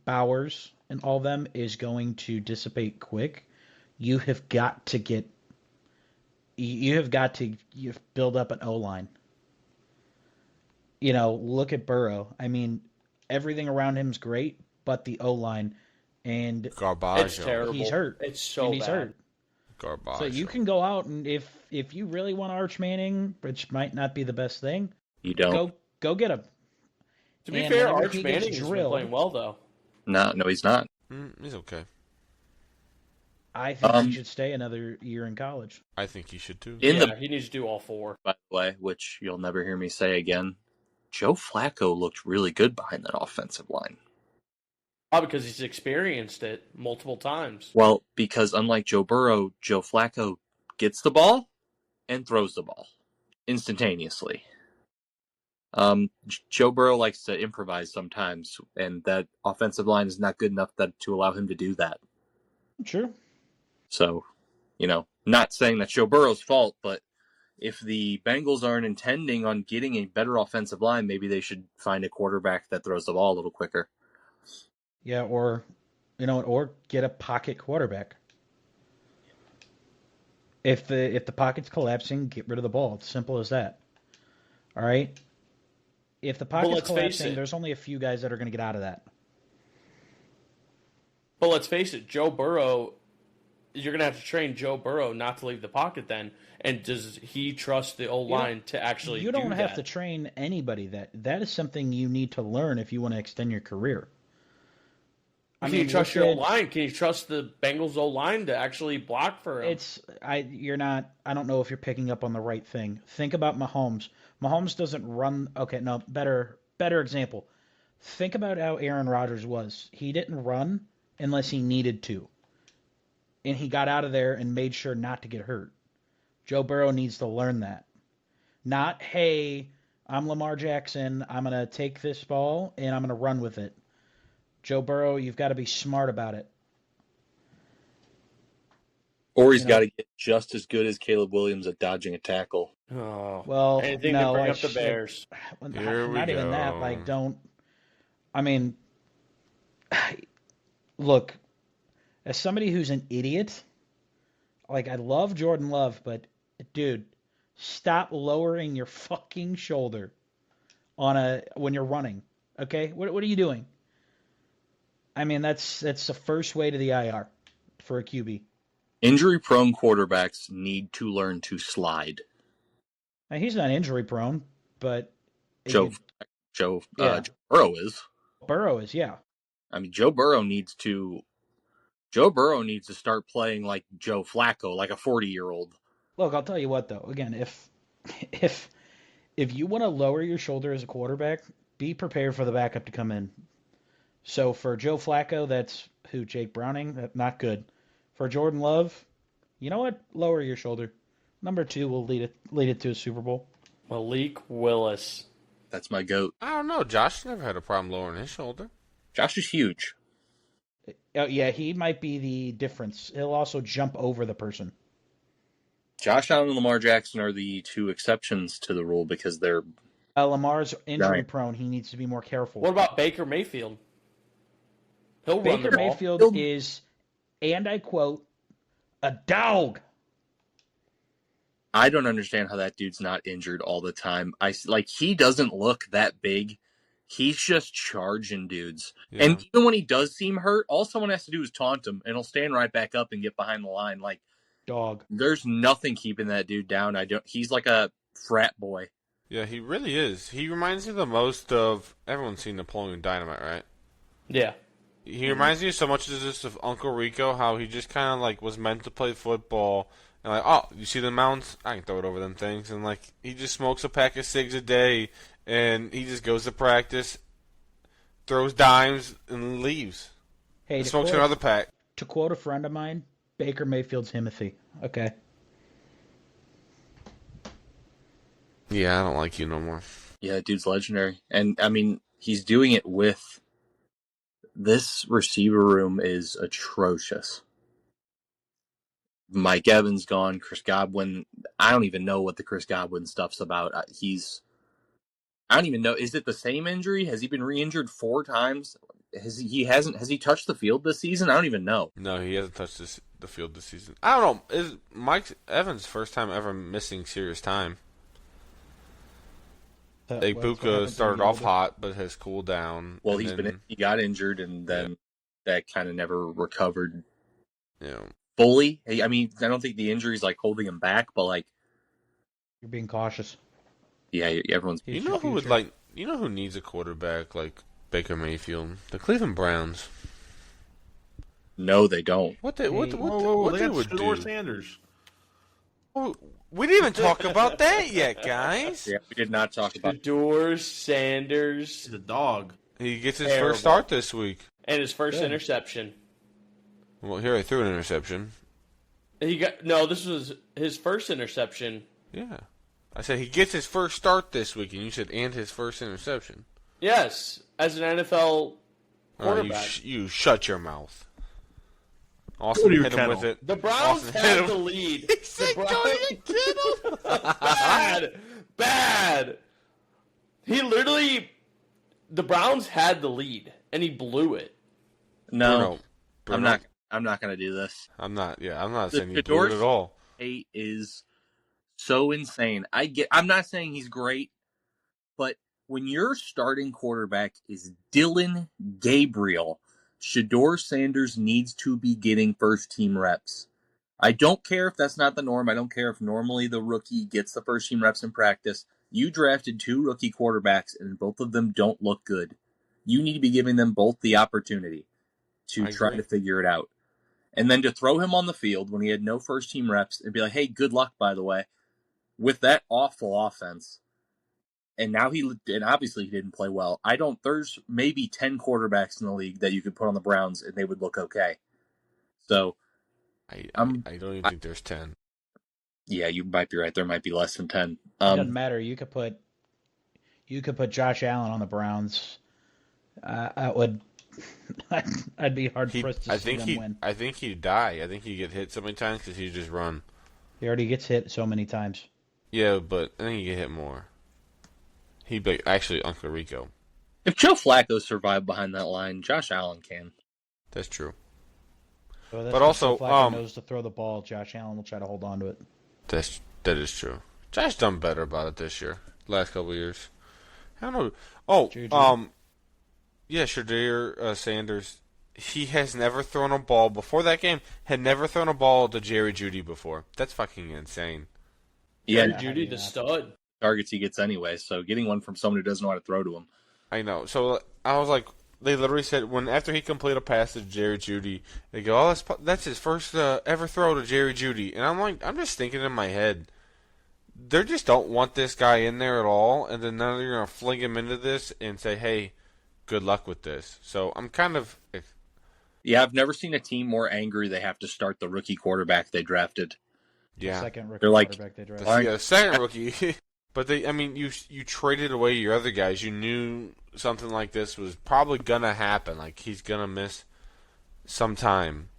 Bowers, and all them is going to dissipate quick. You have got to get. You have got to build up an O line. Look at Burrow. I mean, everything around him is great, but the O line and Garbage. It's terrible. he's hurt. It's so and he's bad. hurt. Garbage. So you can go out and if you really want Arch Manning, which might not be the best thing, You don't. go get him. To be And fair, whenever Arch he gets Manning has been drilled- playing well though. No, he's not. He's okay. I think he should stay another year in college. I think he should too. He needs to do all four. By the way, which you'll never hear me say again, Joe Flacco looked really good behind that offensive line. Probably because he's experienced it multiple times. Well, because unlike Joe Burrow, Joe Flacco gets the ball and throws the ball instantaneously. Joe Burrow likes to improvise sometimes, and that offensive line is not good enough to allow him to do that. Sure. So, not saying that's Joe Burrow's fault, but if the Bengals aren't intending on getting a better offensive line, maybe they should find a quarterback that throws the ball a little quicker. Yeah, or get a pocket quarterback. If the pocket's collapsing, get rid of the ball. It's simple as that. All right. If the pocket's let's face collapsing, it. there's only a few guys that are going to get out of that. But let's face it, Joe Burrow, you're going to have to train Joe Burrow not to leave the pocket then. And does he trust the O-line to actually do that? You don't have to train anybody that is something you need to learn if you want to extend your career. Can you trust your O-line? Can you trust the Bengals O-line to actually block for him? I don't know if you're picking up on the right thing. Think about Mahomes. Mahomes doesn't run. Okay, no, better example. Think about how Aaron Rodgers was. He didn't run unless he needed to. And he got out of there and made sure not to get hurt. Joe Burrow needs to learn that. Not, hey, I'm Lamar Jackson. I'm going to take this ball and I'm going to run with it. Joe Burrow, you've got to be smart about it. Or he's got to get just as good as Caleb Williams at dodging a tackle. Oh, Well, anything no, to bring I up the Bears. Here we not even go. that. Like, don't. I mean, look, as somebody who's an idiot, like I love Jordan Love, but dude, stop lowering your fucking shoulder when you're running. Okay, what are you doing? I mean, that's the first way to the IR for a QB. Injury-prone quarterbacks need to learn to slide. Now, he's not injury prone, but Joe Burrow is. Burrow is, yeah. I mean, Joe Burrow needs to start playing like Joe Flacco, like a 40-year-old. Look, I'll tell you what though. Again, if you want to lower your shoulder as a quarterback, be prepared for the backup to come in. So for Joe Flacco, that's who? Jake Browning? Not good. For Jordan Love, you know what? Lower your shoulder. Number 2 will lead it to a Super Bowl. Malik Willis. That's my goat. I don't know. Josh never had a problem lowering his shoulder. Josh is huge. Oh, yeah, he might be the difference. He'll also jump over the person. Josh Allen and Lamar Jackson are the two exceptions to the rule because they're Lamar's injury Giant. prone. He needs to be more careful. What about Baker Mayfield? He'll run the Baker ball. Mayfield is, and I quote, a dog. I don't understand how that dude's not injured all the time. He doesn't look that big. He's just charging dudes. Yeah. And even when he does seem hurt, all someone has to do is taunt him, and he'll stand right back up and get behind the line. Like, Dog. there's nothing keeping that dude down. He's like a frat boy. Yeah, he really is. He reminds me the most of, everyone's seen Napoleon Dynamite, right? Yeah. He reminds me so much just of Uncle Rico, how he just kind of like was meant to play football. And like, oh, you see the mountains? I can throw it over them things. And like, he just smokes a pack of cigs a day, and he just goes to practice, throws dimes, and leaves. Hey, And smokes another pack. to quote a friend of mine, Baker Mayfield's Himothy. Okay. Yeah, I don't like you no more. Yeah, that dude's legendary. And, I mean, he's doing it with... This receiver room is atrocious. Mike Evans gone. Chris Godwin. I don't even know what the Chris Godwin stuff's about. I don't even know. Is it the same injury? Has he been re-injured 4 times? Has he touched the field this season? I don't even know. No, he hasn't touched the field this season. I don't know. Is Mike Evans' first time ever missing serious time? Buka started off hot, but has cooled down. Well, he got injured, and then that kind of never recovered fully. I mean, I don't think the injury's like holding him back, but like You're being cautious. yeah, everyone's. You know who needs a quarterback like Baker Mayfield? The Cleveland Browns. No, they don't. What they would got Shedeur do? Sanders. Oh, we didn't even talk about that yet, guys. Yeah, we did not talk about Shedeur Sanders. He's a dog. He gets his Terrible. first start this week. And his first interception. Well, here I threw an interception. This was his first interception. Yeah. I said he gets his first start this week, and you said and his first interception. Yes, as an NFL quarterback. You shut your mouth. Austin hit him with it. The Browns had the lead. He said, go to the kennel. Bad. The Browns had the lead, and he blew it. No, Bruno. I'm not going to do this. I'm not saying he blew it at all. It is so insane. I'm not saying he's great, but when your starting quarterback is Dylan Gabriel, Shedeur Sanders needs to be getting first-team reps. I don't care if that's not the norm. I don't care if normally the rookie gets the first-team reps in practice. You drafted 2 rookie quarterbacks, and both of them don't look good. You need to be giving them both the opportunity to try to figure it out. And then to throw him on the field when he had no first-team reps and be like, hey, good luck, by the way, with that awful offense. And now obviously he didn't play well. There's maybe 10 quarterbacks in the league that you could put on the Browns and they would look okay. So I don't even think there's 10. Yeah, you might be right. There might be less than 10. It doesn't matter. You could put Josh Allen on the Browns. I'd be hard pressed to see them win. I think he'd die. I think he'd get hit so many times because he'd just run. He already gets hit so many times. Yeah, but I think he'd get hit more. He'd be actually Uncle Rico. If Joe Flacco survived behind that line, Josh Allen can. That's true. So but also, Flacco knows to throw the ball. Josh Allen will try to hold on to it. That is true. Josh done better about it this year. Last couple of years. I don't know. Oh, yeah, Shedeur Sanders. He has never thrown a ball before that game. Had never thrown a ball to Jerry Jeudy before. That's fucking insane. Yeah, Jeudy the stud. Targets he gets anyway. So getting one from someone who doesn't know how to throw to him. I know. So I was like, they literally said after he completed a pass to Jerry Jeudy, they go, "Oh, that's his first ever throw to Jerry Jeudy," and I'm like, I'm just thinking in my head, they just don't want this guy in there at all, and then now they're gonna fling him into this and say, "Hey, good luck with this." So I'm kind of. Yeah, I've never seen a team more angry they have to start the rookie quarterback they drafted. Yeah, Second rookie they're like, quarterback they drafted. second rookie. But you traded away your other guys. You knew something like this was probably gonna happen. Like he's gonna miss some time.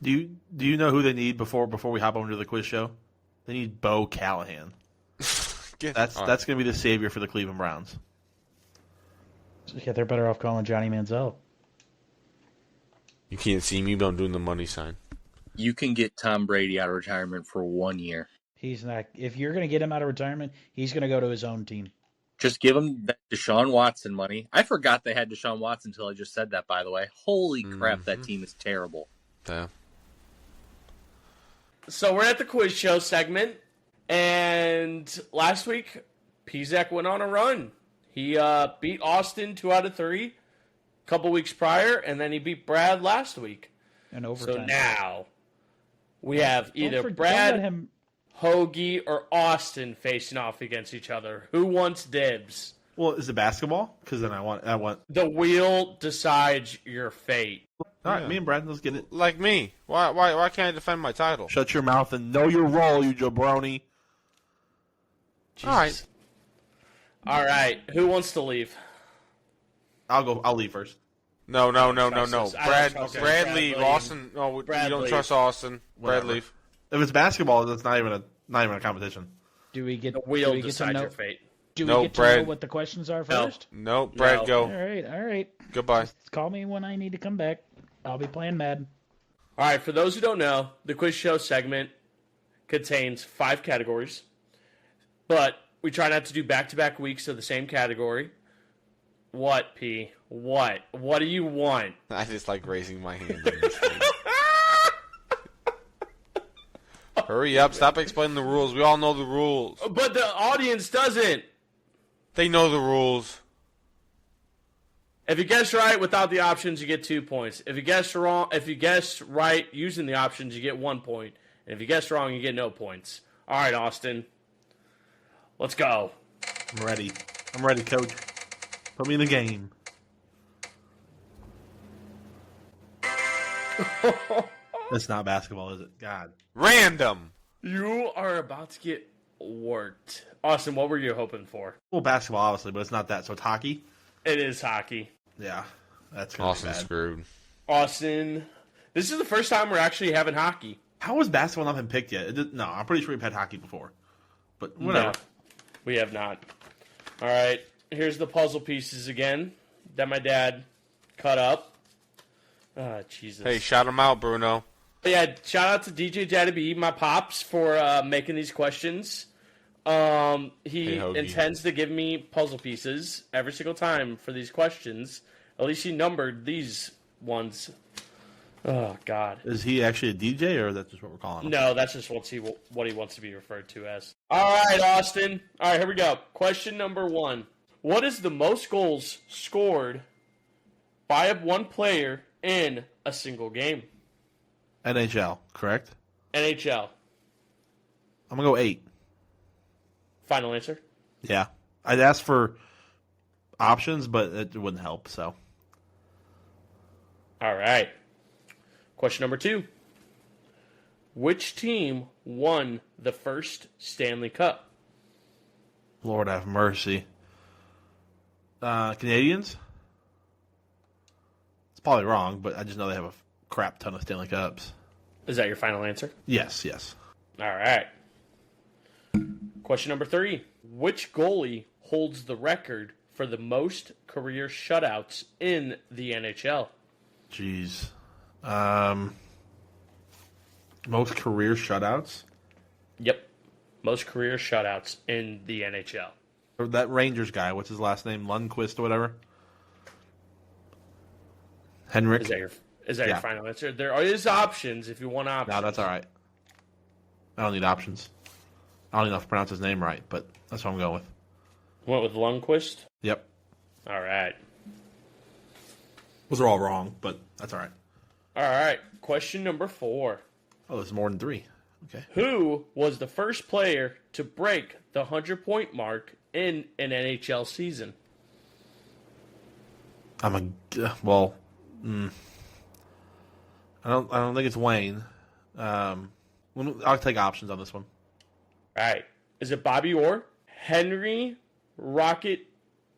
Do you know who they need before we hop over to the quiz show? They need Bo Callahan. That's going to be the savior for the Cleveland Browns. Yeah, they're better off calling Johnny Manziel. You can't see me, but I'm doing the money sign. You can get Tom Brady out of retirement for 1 year. He's not. If you're going to get him out of retirement, he's going to go to his own team. Just give him that Deshaun Watson money. I forgot they had Deshaun Watson until I just said that, by the way. Holy crap, that team is terrible. Yeah. So we're at the quiz show segment, and last week, Pizak went on a run. He beat Austin 2 out of 3 a couple weeks prior, and then he beat Brad last week. In overtime. So now we have either Don't Brad, let him. Hoge, or Austin facing off against each other. Who wants dibs? Well, is it basketball? Because then I want. The wheel decides your fate. All right, me and Brad, let's get it. Like me. Why can't I defend my title? Shut your mouth and know your role, you jabroni. Jesus. All right. Who wants to leave? I'll leave first. No. I don't trust Brad Brad leave. leave. Austin. No, Brad you don't leave. trust Austin. Brad Whatever. leave. If it's basketball, that's not even a competition. Do we get The wheel do we get to decides know? your fate. Do we No, get to know Brad. what the questions are No. first? No, Brad, No. go. All right. Goodbye. Just call me when I need to come back. I'll be playing Madden. All right. For those who don't know, the quiz show segment contains 5 categories, but we try not to do back-to-back weeks of the same category. What, P? What? What do you want? I just like raising my hand. In this thing. Hurry up! Stop explaining the rules. We all know the rules. But the audience doesn't. They know the rules. If you guess right without the options, you get 2 points. If you guess right using the options, you get 1 point. And if you guess wrong, you get no points. All right, Austin. Let's go. I'm ready, coach. Put me in the game. It's not basketball, is it? God. Random. You are about to get worked. Austin, what were you hoping for? Well, basketball, obviously, but it's not that. So it's hockey? It is hockey. Yeah. That's going to be Austin bad. screwed. Austin, this is the first time we're actually having hockey. How has basketball not been picked yet? No, I'm pretty sure we've had hockey before. But whatever. No, we have not. All right, here's the puzzle pieces again that my dad cut up. Ah, Jesus. Hey, shout him out, Bruno. Yeah, shout out to DJ Daddy B, my pops, for making these questions. He Hey, Hoagie. intends to give me puzzle pieces every single time for these questions. At least he numbered these ones. Oh, God. Is he actually a DJ, or is that just what we're calling him? No, that's just what he wants to be referred to as. All right, Austin. All right, here we go. Question number 1. What is the most goals scored by one player in a single game? NHL, correct? NHL. I'm going to go 8. Final answer? Yeah. I'd ask for options, but it wouldn't help, so. All right. Question number 2. Which team won the first Stanley Cup? Lord have mercy. Canadians? It's probably wrong, but I just know they have a crap ton of Stanley Cups. Is that your final answer? Yes. All right. Question number 3. Which goalie holds the record for the most career shutouts in the NHL? Jeez. Most career shutouts? Yep. Most career shutouts in the NHL. Or that Rangers guy, what's his last name? Lundqvist or whatever? Henrik? Is that your final answer? There is options if you want options. No, that's all right. I don't need options. I don't even know if I pronounce his name right, but that's what I'm going with. Went with Lundqvist? Yep. All right. Those are all wrong, but that's all right. All right. Question number 4. Oh, there's more than 3. Okay. Who was the first player to break the 100-point mark in an NHL season? I don't think it's Wayne. I'll take options on this one. All right. Is it Bobby Orr, Henry, Rocket,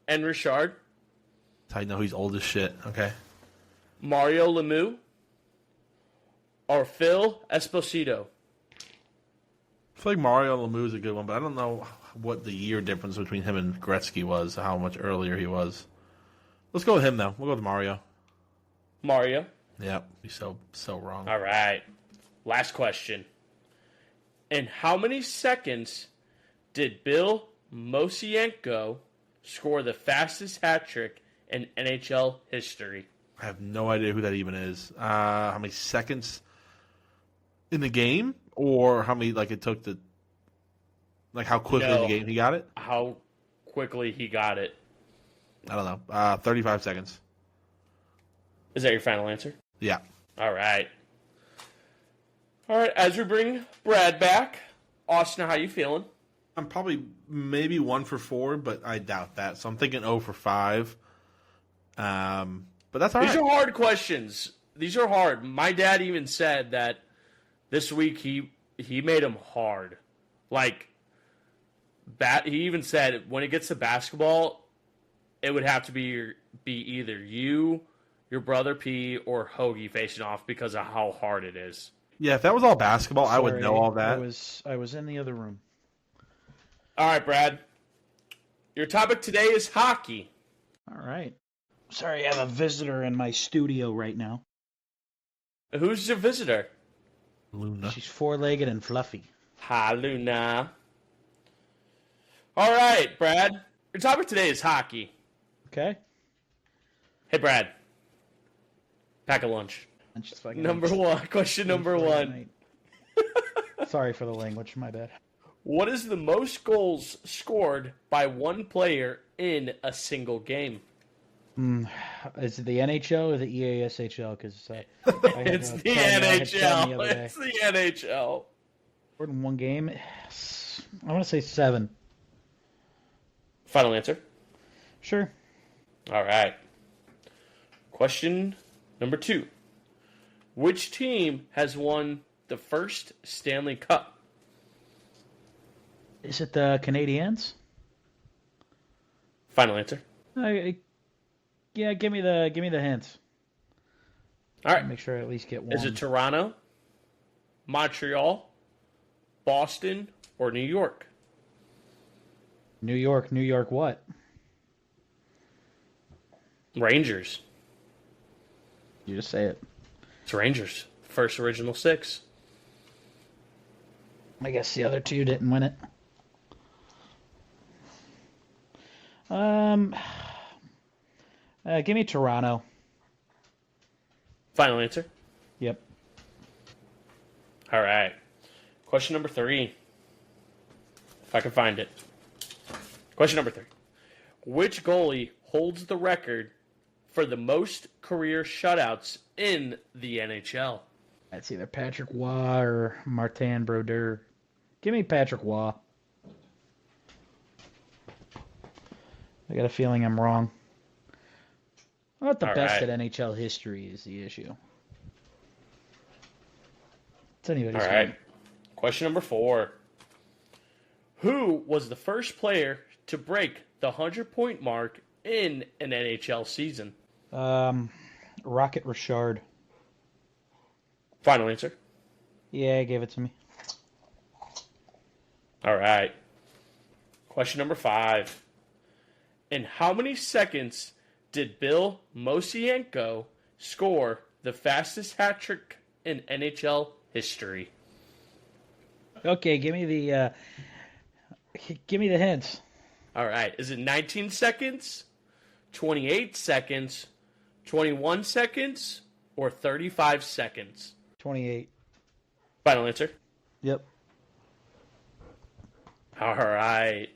and Richard, That's how you know he's old as shit. Okay. Mario Lemieux, or Phil Esposito? I feel like Mario Lemieux is a good one, but I don't know what the year difference between him and Gretzky was, how much earlier he was. Let's go with him, though. We'll go with Mario. Mario. Yeah, he's so wrong. All right. Last question. In how many seconds did Bill Mosienko score the fastest hat trick in NHL history? I have no idea who that even is. How many seconds in the game, or how many it took to, how quickly in the game he got it? How quickly he got it. I don't know. 35 seconds. Is that your final answer? Yeah. All right. All right. As we bring Brad back, Austin, how you feeling? I'm probably maybe 1 for 4, but I doubt that. So I'm thinking 0 for 5. But that's all right. These are hard questions. These are hard. My dad even said that this week he made them hard. He even said when it gets to basketball, it would have to be either you, your brother P, or Hoge facing off because of how hard it is. Yeah, if that was all basketball, I would know all that. I was in the other room. All right, Brad. Your topic today is hockey. All right. Sorry, I have a visitor in my studio right now. Who's your visitor? Luna. She's four-legged and fluffy. Hi, Luna. All right, Brad. Your topic today is hockey. Okay. Hey, Brad. Pack a lunch. Question number one. Sorry for the language. My bad. What is the most goals scored by one player in a single game? Is it the NHL or the EASHL? Because it's the NHL. It's the NHL. Scored in one game. I want to say 7. Final answer? Sure. All right. Question number 2. Which team has won the first Stanley Cup? Is it the Canadiens? Final answer? Yeah, give me the hints. All right. Make sure I at least get one. Is it Toronto, Montreal, Boston, or New York? New York what? Rangers. You just say it. It's Rangers. First original 6. I guess the other 2 didn't win it. Give me Toronto. Final answer? Yep. All right. Question number 3. If I can find it. Question number 3. Which goalie holds the record for the most career shutouts in the NHL? That's either Patrick Waugh or Martin Brodeur. Give me Patrick Waugh. I got a feeling I'm wrong. Not the best at NHL history is the issue. It's anybody's All right. game. Question number 4. Who was the first player to break the 100-point mark in an NHL season? Rocket Richard. Final answer? Yeah, gave it to me. All right. Question number 5. In how many seconds did Bill Mosienko score the fastest hat trick in NHL history? Okay, give me the hints. All right. Is it 19 seconds, 28 seconds, 21 seconds, or 35 seconds? 28. Final answer? Yep. All right.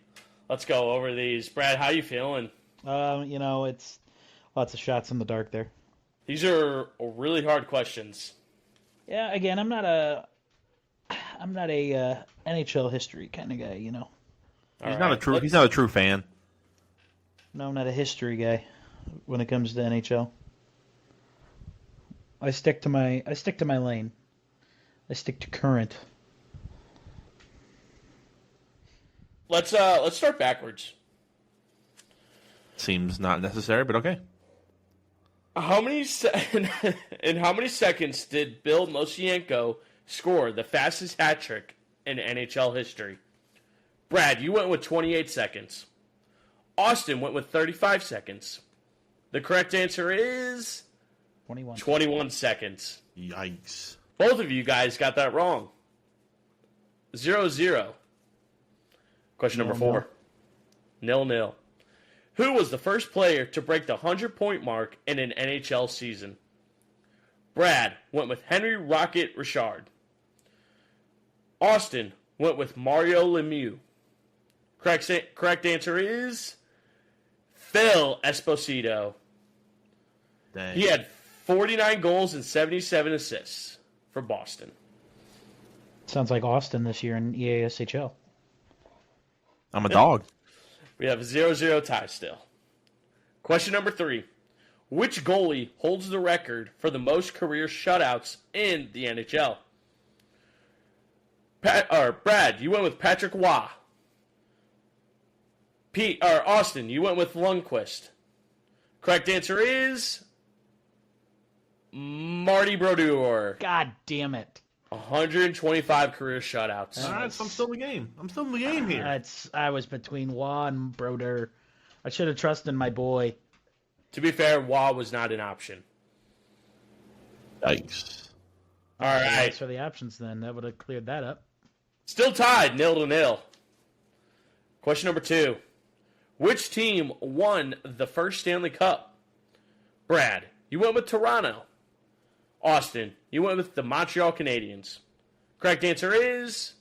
Let's go over these. Brad, how you feeling? It's lots of shots in the dark there. These are really hard questions. Yeah, again, I'm not a NHL history kind of guy, He's not a true fan. No, I'm not a history guy when it comes to NHL. I stick to my lane. I stick to current. Let's start backwards. Seems not necessary, but okay. How many in how many seconds did Bill Mosienko score the fastest hat trick in NHL history? Brad, you went with 28 seconds. Austin went with 35 seconds. The correct answer is 21 seconds. Yikes. Both of you guys got that wrong. 0-0. Question number 4. 0-0. Who was the first player to break the 100-point mark in an NHL season? Brad went with Henry Rocket Richard. Austin went with Mario Lemieux. Correct answer is Phil Esposito. Dang. He had 49 goals and 77 assists for Boston. Sounds like Austin this year in EASHL. I'm a dog. We have a 0-0 tie still. Question number 3. Which goalie holds the record for the most career shutouts in the NHL? Brad, you went with Patrick Waugh. Austin, you went with Lundqvist. Correct answer is Marty Brodeur. God damn it. 125 career shutouts. All right, so I'm still in the game. I'm still in the game here. I was between Waugh and Brodeur. I should have trusted my boy. To be fair, Waugh was not an option. Yikes. All right. Thanks for the options then. That would have cleared that up. Still tied, 0-0. Question number 2. Which team won the first Stanley Cup? Brad, you went with Toronto. Austin, you went with the Montreal Canadiens. Correct answer is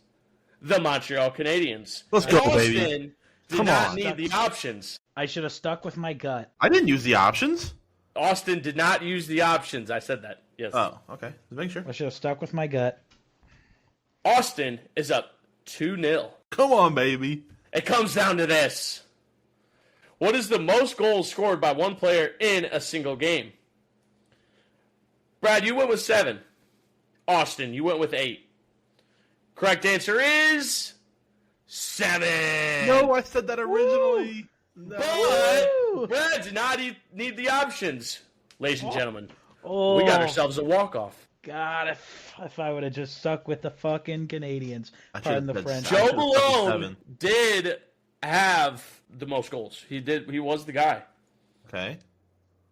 the Montreal Canadiens. Let's go, Austin baby. did Come not on. need the options. I should have stuck with my gut. I didn't use the options. Austin did not use the options. I said that. Yes. Oh, okay. Just make sure. I should have stuck with my gut. Austin is up 2-0. Come on, baby. It comes down to this. What is the most goals scored by one player in a single game? Brad, you went with 7. Austin, you went with 8. Correct answer is 7. No, I said that originally. No. But Brad did not need the options. Ladies and gentlemen, we got ourselves a walk-off. God, if I would have just stuck with the fucking Canadians. Pardon the French. Joe should've stuck with Malone 7. did have the most goals. He did. He was the guy. Okay.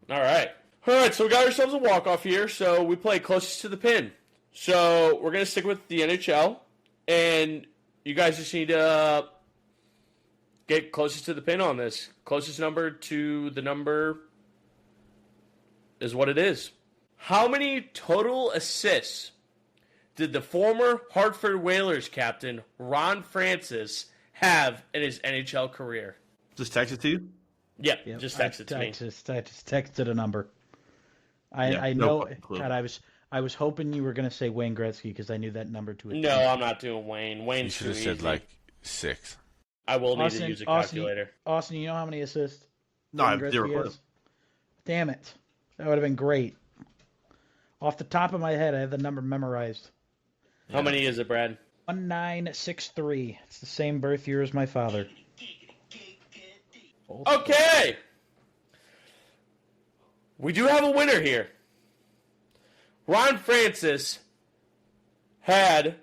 All right. So we got ourselves a walk-off here. So we play closest to the pin. So we're going to stick with the NHL. And you guys just need to get closest to the pin on this. Closest number to the number is what it is. How many total assists did the former Hartford Whalers captain Ron Francis have in his NHL career? Just text it to you? Yeah, Yep, just text it to me. I just texted a number. I no know. fucking clue. God, I was hoping you were going to say Wayne Gretzky because I knew that number to a T. No, I'm not doing Wayne. You Wayne's should too have said easy. like 6. I will need Austin, to use a Austin, calculator. Austin, you know how many assists? No, I Wayne have 0 Gretzky clue. has? Damn it. That would have been great. Off the top of my head, I have the number memorized. How many is it, Brad? 1963. It's the same birth year as my father. Okay. We do have a winner here. Ron Francis had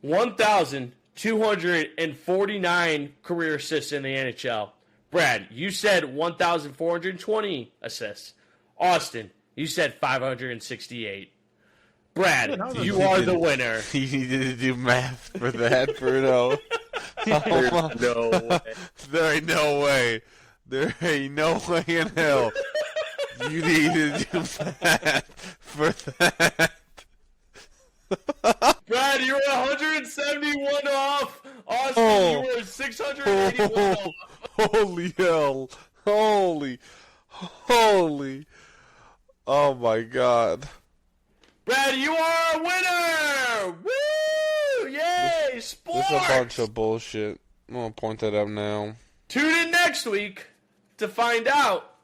1,249 career assists in the NHL. Brad, you said 1,420 assists. Austin, you said 568. Brad, you are the winner. You needed to do math for that, Bruno. There's no way. There ain't no way. There ain't no way in hell. You need to do math for that. Brad, you were 171 off. Austin, you were 681 off. Holy hell. Holy. Oh my god. Brad, you are a winner! Woo! Yay! Sports! This is a bunch of bullshit. I'm gonna point that out now. Tune in next week to find out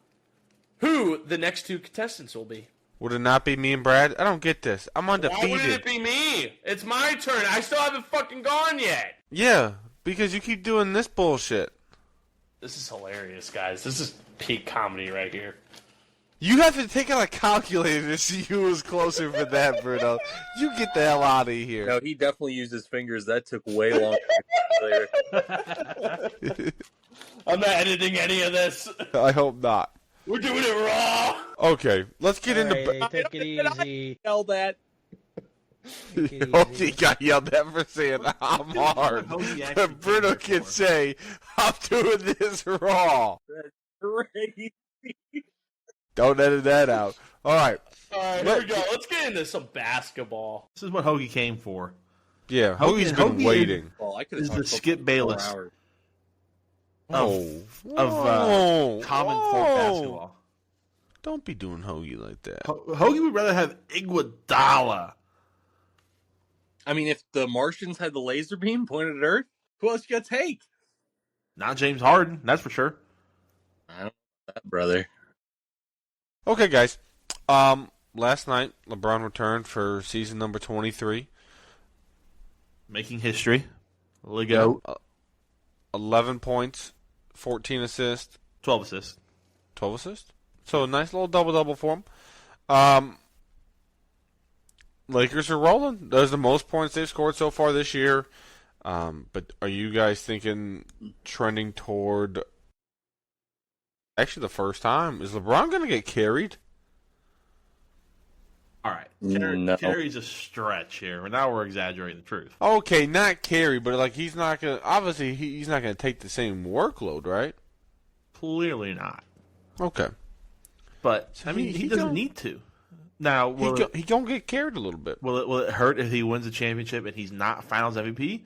who the next 2 contestants will be. Would it not be me and Brad? I don't get this. I'm Why wouldn't undefeated. it be me? It's my turn. I still haven't fucking gone yet. Yeah, because you keep doing this bullshit. This is hilarious, guys. This is peak comedy right here. You have to take out a calculator to see who was closer for that, Bruno. You get the hell out of here. No, he definitely used his fingers. That took way longer. I'm not editing any of this. I hope not. We're doing it raw. Okay, let's get into. Hey, take it easy. Tell that. Take it Hoge easy. got yelled at for saying I'm hard. Hoge actually But Bruno came can before. say I'm doing this raw. Crazy. Don't edit that out. All right. All right, here we go. Let's get into some basketball. This is what Hoagie came for. Yeah, Hoge- Hoge's been Hoge- waiting. Well, I could This have is the Skip Bayless hours. Oh, of common folk basketball. Don't be doing Hoagie like that. Hoagie would rather have Iguodala. I mean, if the Martians had the laser beam pointed at Earth, who else you got to take? Not James Harden, that's for sure. I don't know that, brother. Okay, guys. Last night LeBron returned for season number 23. Making history. Ligo. 11 points, 14 assists, 12 assists. 12 assists. So a nice little double-double for him. Lakers are rolling. Those are the most points they've scored so far this year. But are you guys thinking trending toward... Actually, the first time. Is LeBron going to get carried? All right. No. Terry's a stretch here. Now we're exaggerating the truth. Okay, not carry, but like he's not going to... Obviously, he's not going to take the same workload, right? Clearly not. Okay. But, So I mean, he he doesn't don't- need to. Now, He going to get carried a little bit. will it hurt if he wins the championship and he's not Finals MVP?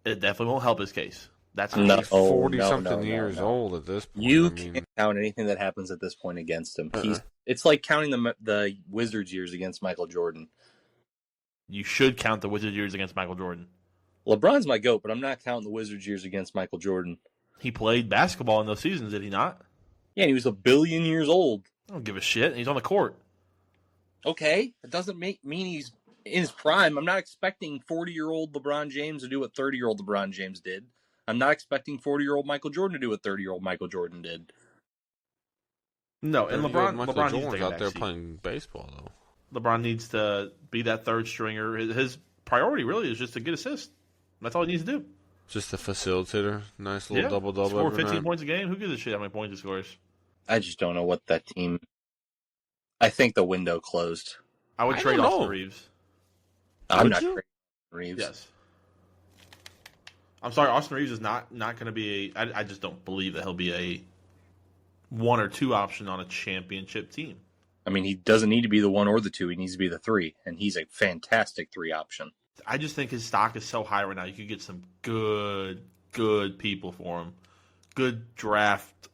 It definitely won't help his case. That's for No. He's sure. 40-something no, years no. old at this point. You I mean, can't count anything that happens at this point against him. Uh-uh. It's like counting the Wizards years against Michael Jordan. You should count the Wizards years against Michael Jordan. LeBron's my GOAT, but I'm not counting the Wizards years against Michael Jordan. He played basketball in those seasons, did he not? Yeah, and he was 1 billion years old. I don't give a shit. He's on the court. Okay, it doesn't mean he's in his prime. I'm not expecting 40-year-old LeBron James to do what 30-year-old LeBron James did. I'm not expecting 40-year-old Michael Jordan to do what 30-year-old Michael Jordan did. No, and LeBron Michael needs to Jordan's take a out there backseat. playing baseball, though. LeBron needs to be that third stringer. His priority really is just to get assists. That's all he needs to do. Just a facilitator. Nice little double-double Score every 15 night. points a game. Who gives a shit how many points he scores? I just don't know what that team. I think the window closed. I would I trade don't Austin know. Reeves. I'm Would not you? trading Reeves. Yes. I'm sorry, Austin Reeves is not going to be a. I just don't believe that he'll be a 1 or 2 option on a championship team. I mean, he doesn't need to be the 1 or the 2. He needs to be the 3, and he's a fantastic 3 option. I just think his stock is so high right now. You could get some good people for him. Good draft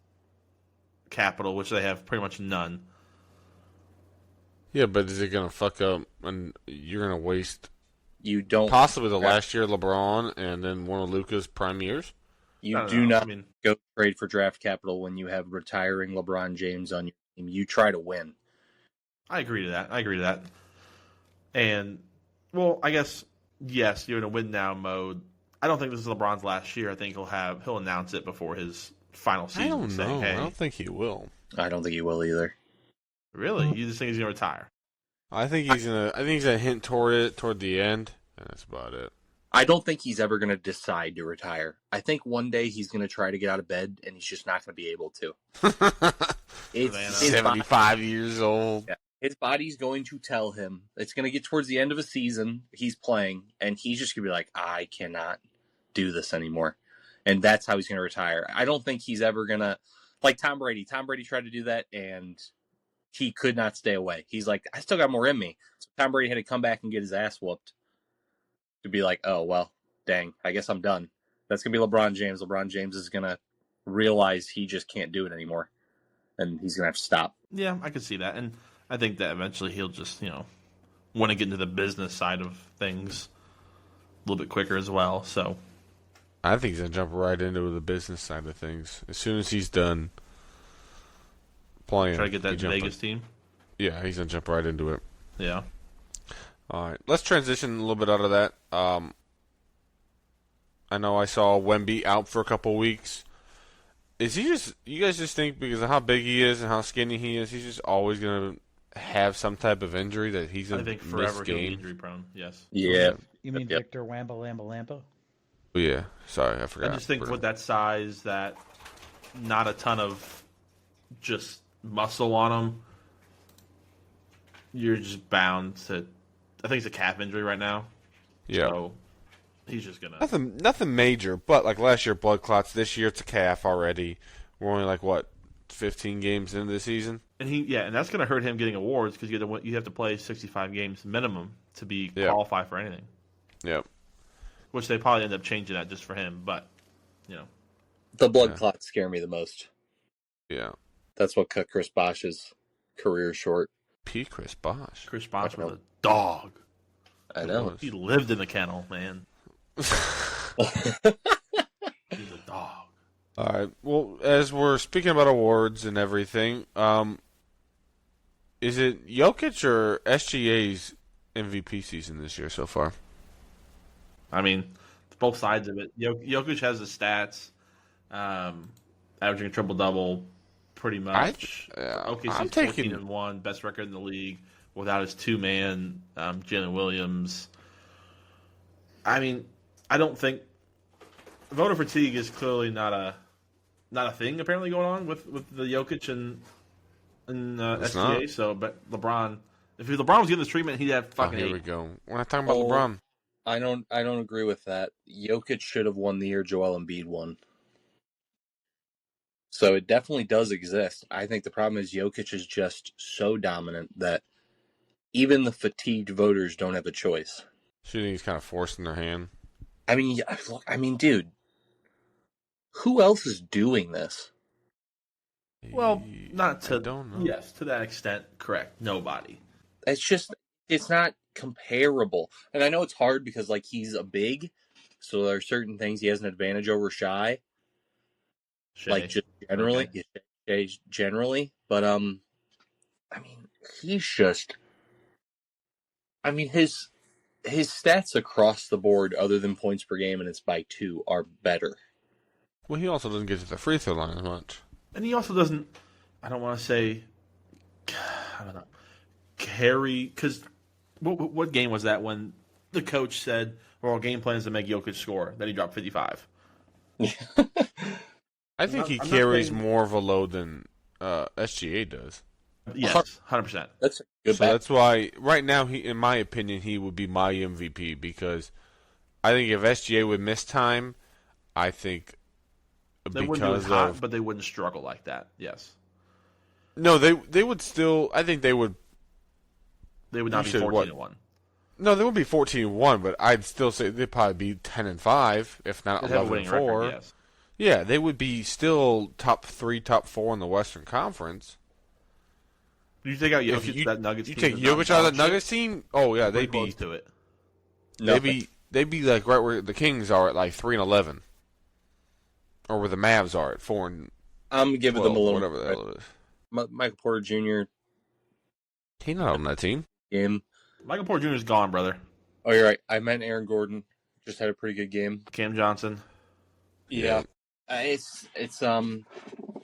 capital, which they have pretty much none. Yeah, but is it going to fuck up and you're going to waste You don't. possibly the last year of LeBron and then one of Luka's prime years? You I don't do know. not I mean, go trade for draft capital when you have retiring LeBron James on your team. You try to win. I agree to that. And, well, I guess, yes, you're in a win now mode. I don't think this is LeBron's last year. I think he'll announce it before his final season. I don't saying, know. Hey, I don't think he will. I don't think he will either. really? You just think he's going to retire? I think he's gonna hint toward the end, and that's about it. I don't think he's ever going to decide to retire. I think one day he's going to try to get out of bed, and he's just not going to be able to. It's his, 75 years old. his body's going to tell him. It's going to get towards the end of a season he's playing, and he's just going to be like, I cannot do this anymore. And that's how he's going to retire. I don't think he's ever going to, like Tom Brady. Tom Brady tried to do that, and he could not stay away. He's like, I still got more in me. So Tom Brady had to come back and get his ass whooped to be like, oh, well, dang, I guess I'm done. That's going to be LeBron James. LeBron James is going to realize he just can't do it anymore, and he's going to have to stop. Yeah, I could see that. And I think that eventually he'll just, want to get into the business side of things a little bit quicker as well. So, I think he's gonna jump right into the business side of things as soon as he's done playing. try to get that he jump Vegas team. Yeah, he's gonna jump right into it. Yeah. All right, let's transition a little bit out of that. I know I saw Wemby out for a couple weeks. Is he just? You guys just think because of how big he is and how skinny he is, he's just always gonna have some type of injury that he's I gonna think miss forever he'll be game? injury prone. Yes. Yeah. You mean Yep. Victor Wamba Lamba Lampa? Oh, yeah, sorry, I forgot. I just think with that size, that not a ton of just muscle on him, you're just bound to. I think it's a calf injury right now. yeah, So he's just gonna. nothing major, but like last year blood clots. This year it's a calf already. We're only like what 15 games into the season. And and that's gonna hurt him getting awards because you have to play 65 games minimum to be Yeah. qualified for anything. Yep. Which they probably end up changing that just for him, but The blood Yeah. clots scare me the most. Yeah. That's what cut Chris Bosch's career short. P. Chris Bosh. Chris Bosh I was know. a dog. I know. He lived in the kennel, man. He's a dog. All right. Well, as we're speaking about awards and everything, is it Jokic or SGA's MVP season this year so far? I mean, both sides of it. Jokic has the stats, averaging a triple double, pretty much. OKC's I'm 14-1, best record in the league without his two-man, Jalen Williams. I mean, I don't think voter fatigue is clearly not a thing apparently going on with the Jokic and It's SGA. not. So, but LeBron, if LeBron was getting this treatment, he'd have fucking here 8. we go. We're not talking about Oh. LeBron. I don't agree with that. Jokic should have won the year Joel Embiid won. So it definitely does exist. I think the problem is Jokic is just so dominant that even the fatigued voters don't have a choice. Shooting is kind of forcing their hand. I mean, dude, who else is doing this? Well, not I to don't know. yes, to that extent, correct. Nobody. It's not comparable. And I know it's hard because like he's a big, so there are certain things he has an advantage over Shy. Shea. Like just generally, Okay. Shea generally. But I mean, he's just. I mean, his stats across the board, other than points per game, and it's by 2, are better. Well, he also doesn't get to the free throw line as much. And he also doesn't. I don't want to say. I don't know. Carry because what game was that when the coach said, "Well, our game plan is to make Jokic score." Then he dropped 55. I think he I'm not carries saying- more of a load than SGA does. Yes, 100%. That's a good So bet. that's why, right now, in my opinion, he would be my MVP because I think if SGA would miss time, I think They wouldn't do it because hot, of but they wouldn't struggle like that. Yes, no, they would still. I think they would. they would not You be said 14-1. No, they would be 14-1, but I'd still say they'd probably be 10-5, if not They'd have a winning 11-4. record. Yes. Yeah, they would be still top 3, top 4 in the Western Conference. You take out If Jokic, that Nuggets you team take is not Jokic out of dog that Nuggets team, oh yeah, shit. they'd Pretty be close to it. they'd be like right where the Kings are at like 3-11, or where the Mavs are at 4-12, I'm giving them a little whatever the hell it is. Michael Porter Jr. He's not on that team. game. Michael Porter Jr. is gone, brother. Oh, you're right. I meant Aaron Gordon. Just had a pretty good game. Cam Johnson. Yeah.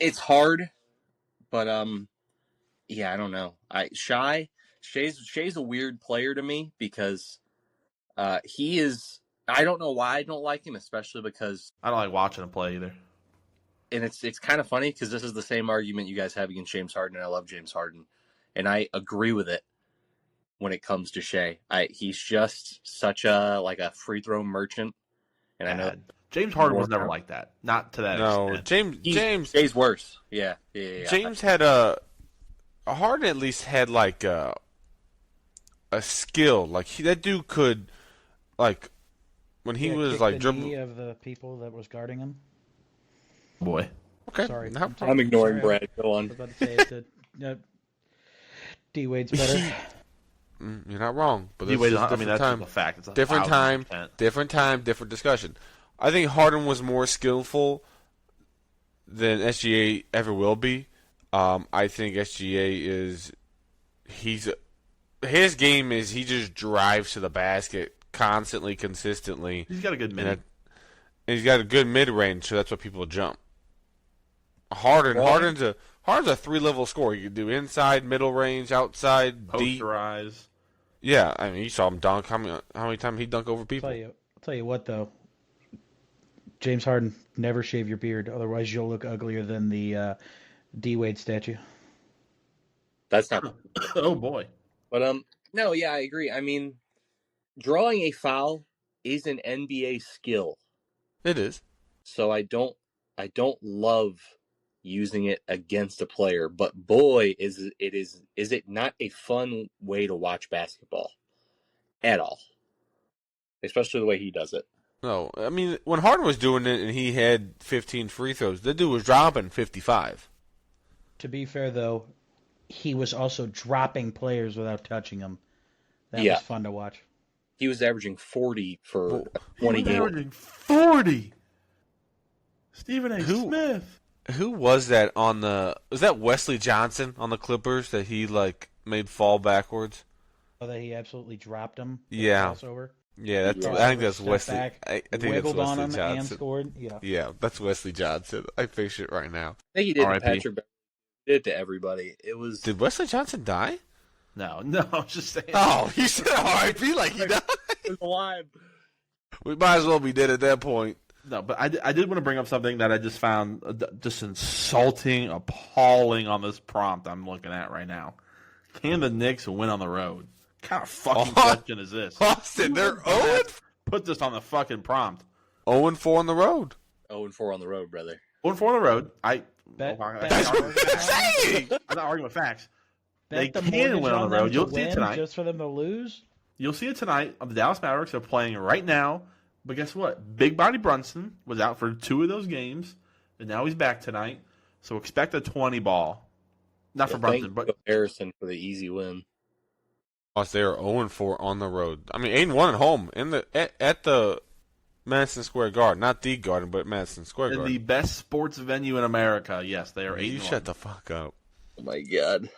It's hard, but yeah, I don't know. Shay's a weird player to me because he is. I don't know why I don't like him, especially because, I don't like watching him play either. and it's kind of funny because this is the same argument you guys have against James Harden, and I love James Harden, and I agree with it when it comes to Shea. He's just such a free throw merchant, and I know James Harden was More- never like that. Not to that No, extent. James Shay's worse. Yeah. James had Harden at least had like a skill. Like that dude could like when he was kick like the dribbling. knee of the people that was guarding him. Boy. Okay, Sorry. no, I'm ignoring Sorry, Brad. Go I on. was about to say it. D Wade's better. You're not wrong, but D-Wade, that's I just mean, different that's time. just a fact. It's a Different 1000%. time, different discussion. I think Harden was more skillful than SGA ever will be. I think SGA is his game is he just drives to the basket constantly, consistently. He's got a good minute. and he's got a good mid range, so that's what people jump. Harden's a 3-level score. You can do inside, middle range, outside, deep. Posterize. Yeah, I mean, you saw him dunk. How many times he dunk over people? I'll tell you what, though. James Harden, never shave your beard, otherwise you'll look uglier than the D Wade statue. That's not. Oh boy. But no, yeah, I agree. I mean, drawing a foul is an NBA skill. It is. So I don't love using it against a player, but boy, is it not a fun way to watch basketball at all. Especially the way he does it. No, I mean, when Harden was doing it and he had 15 free throws, the dude was dropping 55. To be fair, though, he was also dropping players without touching them. That Yeah. was fun to watch. He was averaging 40 for 20 He was games. averaging 40. Stephen A. Who- Smith. Who was that on the? Was that Wesley Johnson on the Clippers that he like made fall backwards? Oh, that he absolutely dropped him. Yeah. Crossover. Yeah, Yeah. I think that's Step Wesley. back, I think that's wiggled on Wesley him and Johnson. scored. Yeah. Yeah, that's Wesley Johnson. I picture it right now. I think he did to R.I.P. Patrick Beverley. He did it to everybody. It was Did Wesley Johnson die? No, I was just saying. Oh, he said R.I.P. like he died. alive. We might as well be dead at that point. No, but I did want to bring up something that I just found just insulting, appalling on this prompt I'm looking at right now. Can the Knicks win on the road? What kind of fucking question is this? Austin, they're 0 Put this on the fucking prompt. 4 on the road. 0-4 on the road, brother. 1-4 on the road. Bet- I'm bet- not arguing with facts. Bet They the can mortgage win on the them road. to You'll see it win tonight. just for them to lose. You'll see it tonight. The Dallas Mavericks are playing right now. But guess what? Big Body Brunson was out for 2 of those games, and now he's back tonight. So expect a 20 ball. Not for Brunson, but Harrison for the easy win. Plus, they are 0-4 on the road. I mean, 8-1 at home at the Madison Square Garden, not the Garden, but Madison Square in Garden. the best sports venue in America. Yes, they are 8-1. You shut the fuck up. Oh my god.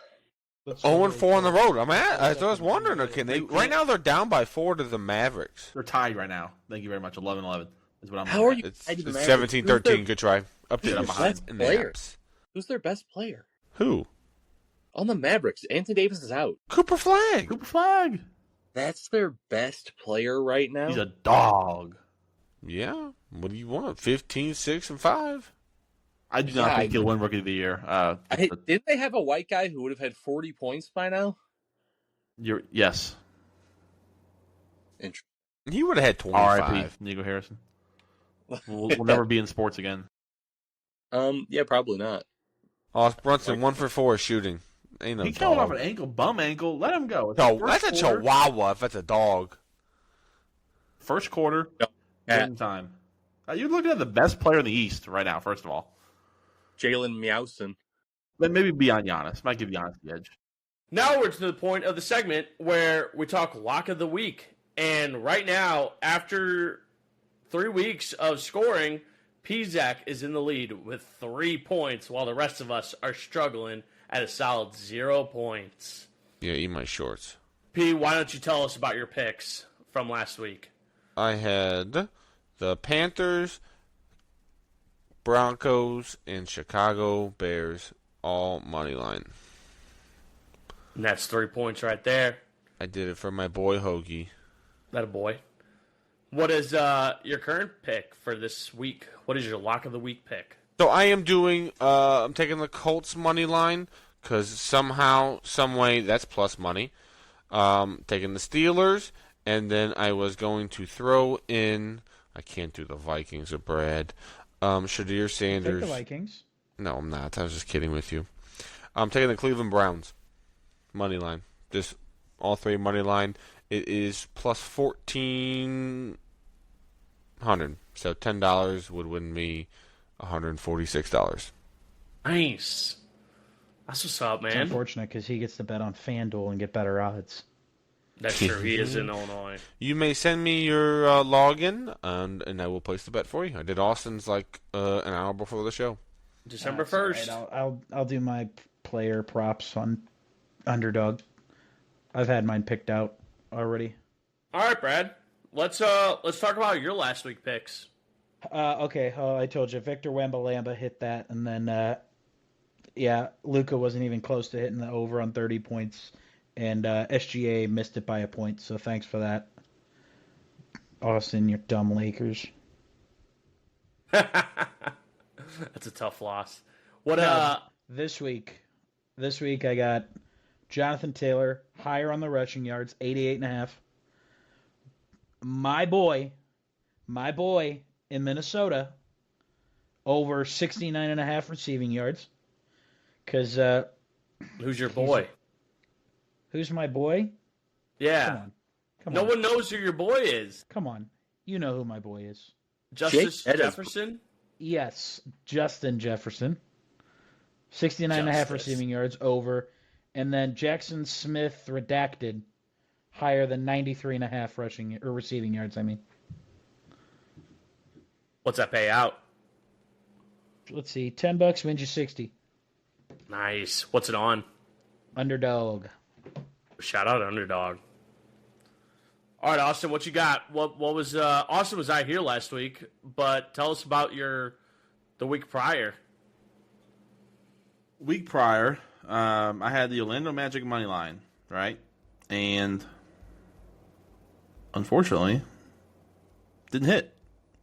0-4 on the road. I was wondering, can they? Right now, they're down by 4 to the Mavericks. They're tied right now. Thank you very much. 11-11 is what I'm. How are looking you? It's tied to the Mavericks? 17-13. Good try. Up Dude, to I'm the behind. in the Player. apps. Who's their best player? Who? On the Mavericks, Anthony Davis is out. Cooper Flag. at? Cooper Flag. That's their best player right now. He's a dog. Yeah. What do you want? 15, 6, and 5. I do not Yeah, think he'll win Rookie of the Year. Didn't they have a white guy who would have had 40 points by now? Yes. Interesting. He would have had 25. R.I.P. Nico Harrison. We'll never be in sports again. Yeah, probably not. Oh, Brunson 1 for 4 shooting. Ain't no He coming off dog. an ankle, bum ankle. Let him go. It's No, the that's first a quarter. chihuahua if that's a dog. First quarter, Yeah. good time. You're looking at the best player in the East right now, first of all. Jalen Meowson. Then maybe beyond Giannis. Might give Giannis the edge. Now we're to the point of the segment where we talk lock of the week. And right now, after 3 weeks of scoring, Pizak is in the lead with 3 points, while the rest of us are struggling at a solid 0 points. Yeah, eat my shorts. P, why don't you tell us about your picks from last week? I had the Panthers, Broncos, and Chicago Bears all money line. And that's 3 points right there. I did it for my boy Hoge. That a boy. What is your current pick for this week? What is your lock of the week pick? So I am doing. I'm taking the Colts money line because somehow, some way, that's plus money. Taking the Steelers, and then I was going to throw in. I can't do the Vikings or Brad. Shadir Take Sanders. the Vikings. No, I'm not. I was just kidding with you. I'm taking the Cleveland Browns money line. Just all 3 money line. It is plus 1,400. So $10 would win me $146. Nice. That's what's up, It's man. unfortunate because he gets to bet on FanDuel and get better odds. That's true. He is in Illinois. You may send me your login, and I will place the bet for you. I did Austin's like an hour before the show. December That's all 1st. right. I'll do my player props on Underdog. I've had mine picked out already. All right, Brad. Let's talk about your last week picks. Okay. Oh, I told you, Victor Wembanyama hit that, and then yeah, Luca wasn't even close to hitting the over on 30 points, and SGA missed it by a point. So thanks for that, Austin. You dumb Lakers. That's a tough loss. What This week I got Jonathan Taylor higher on the rushing yards, 88.5. My boy in Minnesota over 69.5 receiving yards. Because who's your boy? Who's my boy? Yeah. Come no on. one knows who your boy is. Come on. You know who my boy is. Justice Jake Jefferson? Yes, Justin Jefferson. 69.5 receiving yards over. And then Jackson Smith redacted higher than 93.5 rushing or receiving yards, I mean. What's that pay out? Let's see. $10 wins you 60. Nice. What's it on? Underdog. Shout out Underdog. All right, Austin, what you got? What was Austin was out here last week, but tell us about the week prior. Week prior, I had the Orlando Magic money line, right? And unfortunately, didn't hit,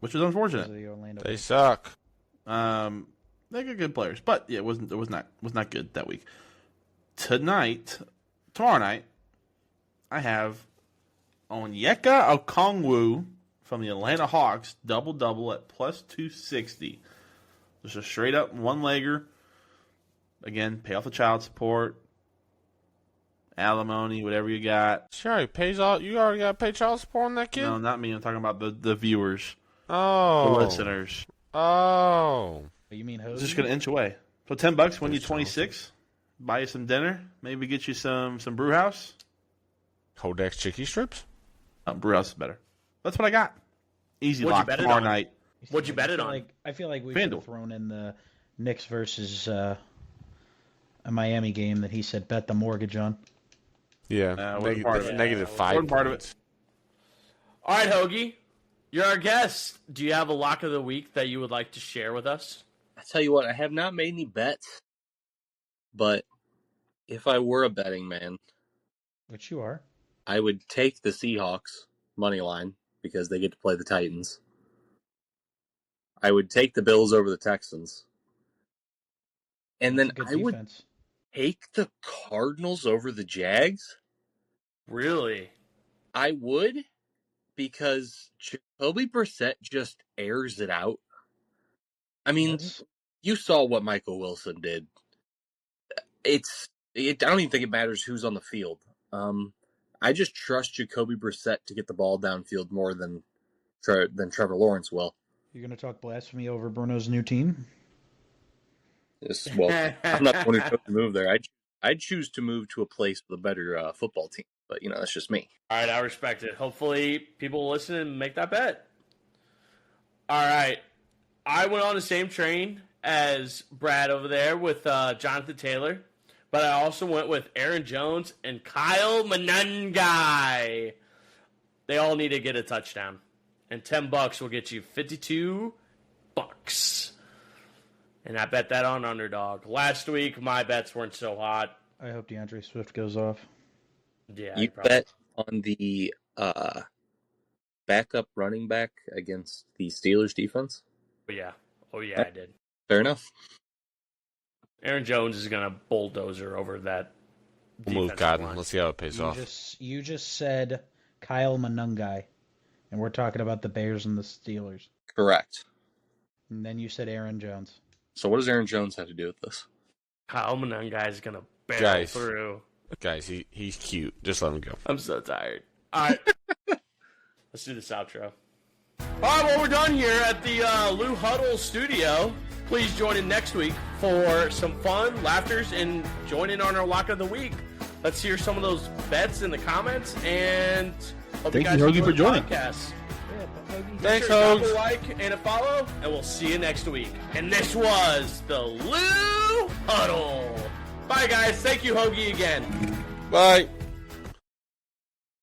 which was unfortunate. They suck. They got good players, but yeah, it was not good that week. Tomorrow night, I have Onyeka Okongwu from the Atlanta Hawks double at plus 260. Just a straight up one legger. Again, pay off the child support, alimony, whatever you got. Sure, he pays all. You already got to pay child support on that kid. No, not me. I'm talking about the viewers, Oh, the listeners. Oh, You mean Hoge? It's just gonna inch away. So $10 win you 26. Buy you some dinner. Maybe get you some brew house. Hodex chicky strips. Brew house is better. That's what I got. Easy What'd you lock bet it tomorrow on? night. What'd you bet it on? I feel like we should FanDuel. have thrown in the Knicks versus a Miami game that he said bet the mortgage on. Yeah, wasn't part of it. negative Wasn't 5 part of points. All right, Hoagie, you're our guest. Do you have a lock of the week that you would like to share with us? I tell you what, I have not made any bets, but if I were a betting man, Which you are. I would take the Seahawks money line because they get to play the Titans. I would take the Bills over the Texans. And then Good I would defense. take the Cardinals over the Jags. Really? I would, because Jacoby Brissett just airs it out. I mean, Yes. you saw what Michael Wilson did. I don't even think it matters who's on the field. I just trust Jacoby Brissett to get the ball downfield more than Trevor Lawrence will. You're going to talk blasphemy over Bruno's new team? Well, I'm not the one who chose to move there. I'd choose to move to a place with a better football team, but that's just me. All right, I respect it. Hopefully, people will listen and make that bet. All right, I went on the same train as Brad over there with Jonathan Taylor, but I also went with Aaron Jones and Kyle Monangai. They all need to get a touchdown, and $10 will get you $52. And I bet that on Underdog. Last week, my bets weren't so hot. I hope DeAndre Swift goes off. Yeah, You probably. bet on the backup running back against the Steelers defense? Oh yeah, I did. Fair enough. Aaron Jones is going to bulldozer over that. We'll move defensive Godden. line. Let's see how it pays off. You just said Kyle Monangai, and we're talking about the Bears and the Steelers. Correct. And then you said Aaron Jones. So what does Aaron Jones have to do with this? Kyle Monangai is going to barrel Guys. through. Guys, he's cute. Just let him go. I'm so tired. All right. Let's do this outro. All right, well, we're done here at the Lou Huddle studio. Please join in next week for some fun, laughters, and join in on our Lock of the Week. Let's hear some of those bets in the comments, and hope Thank guys you, Hoagie, enjoy for the joining. podcast. Thanks, Sure, drop Hoge. a like and a follow, and we'll see you next week. And this was the Lou Huddle. Bye, guys. Thank you, Hoagie, again. Bye.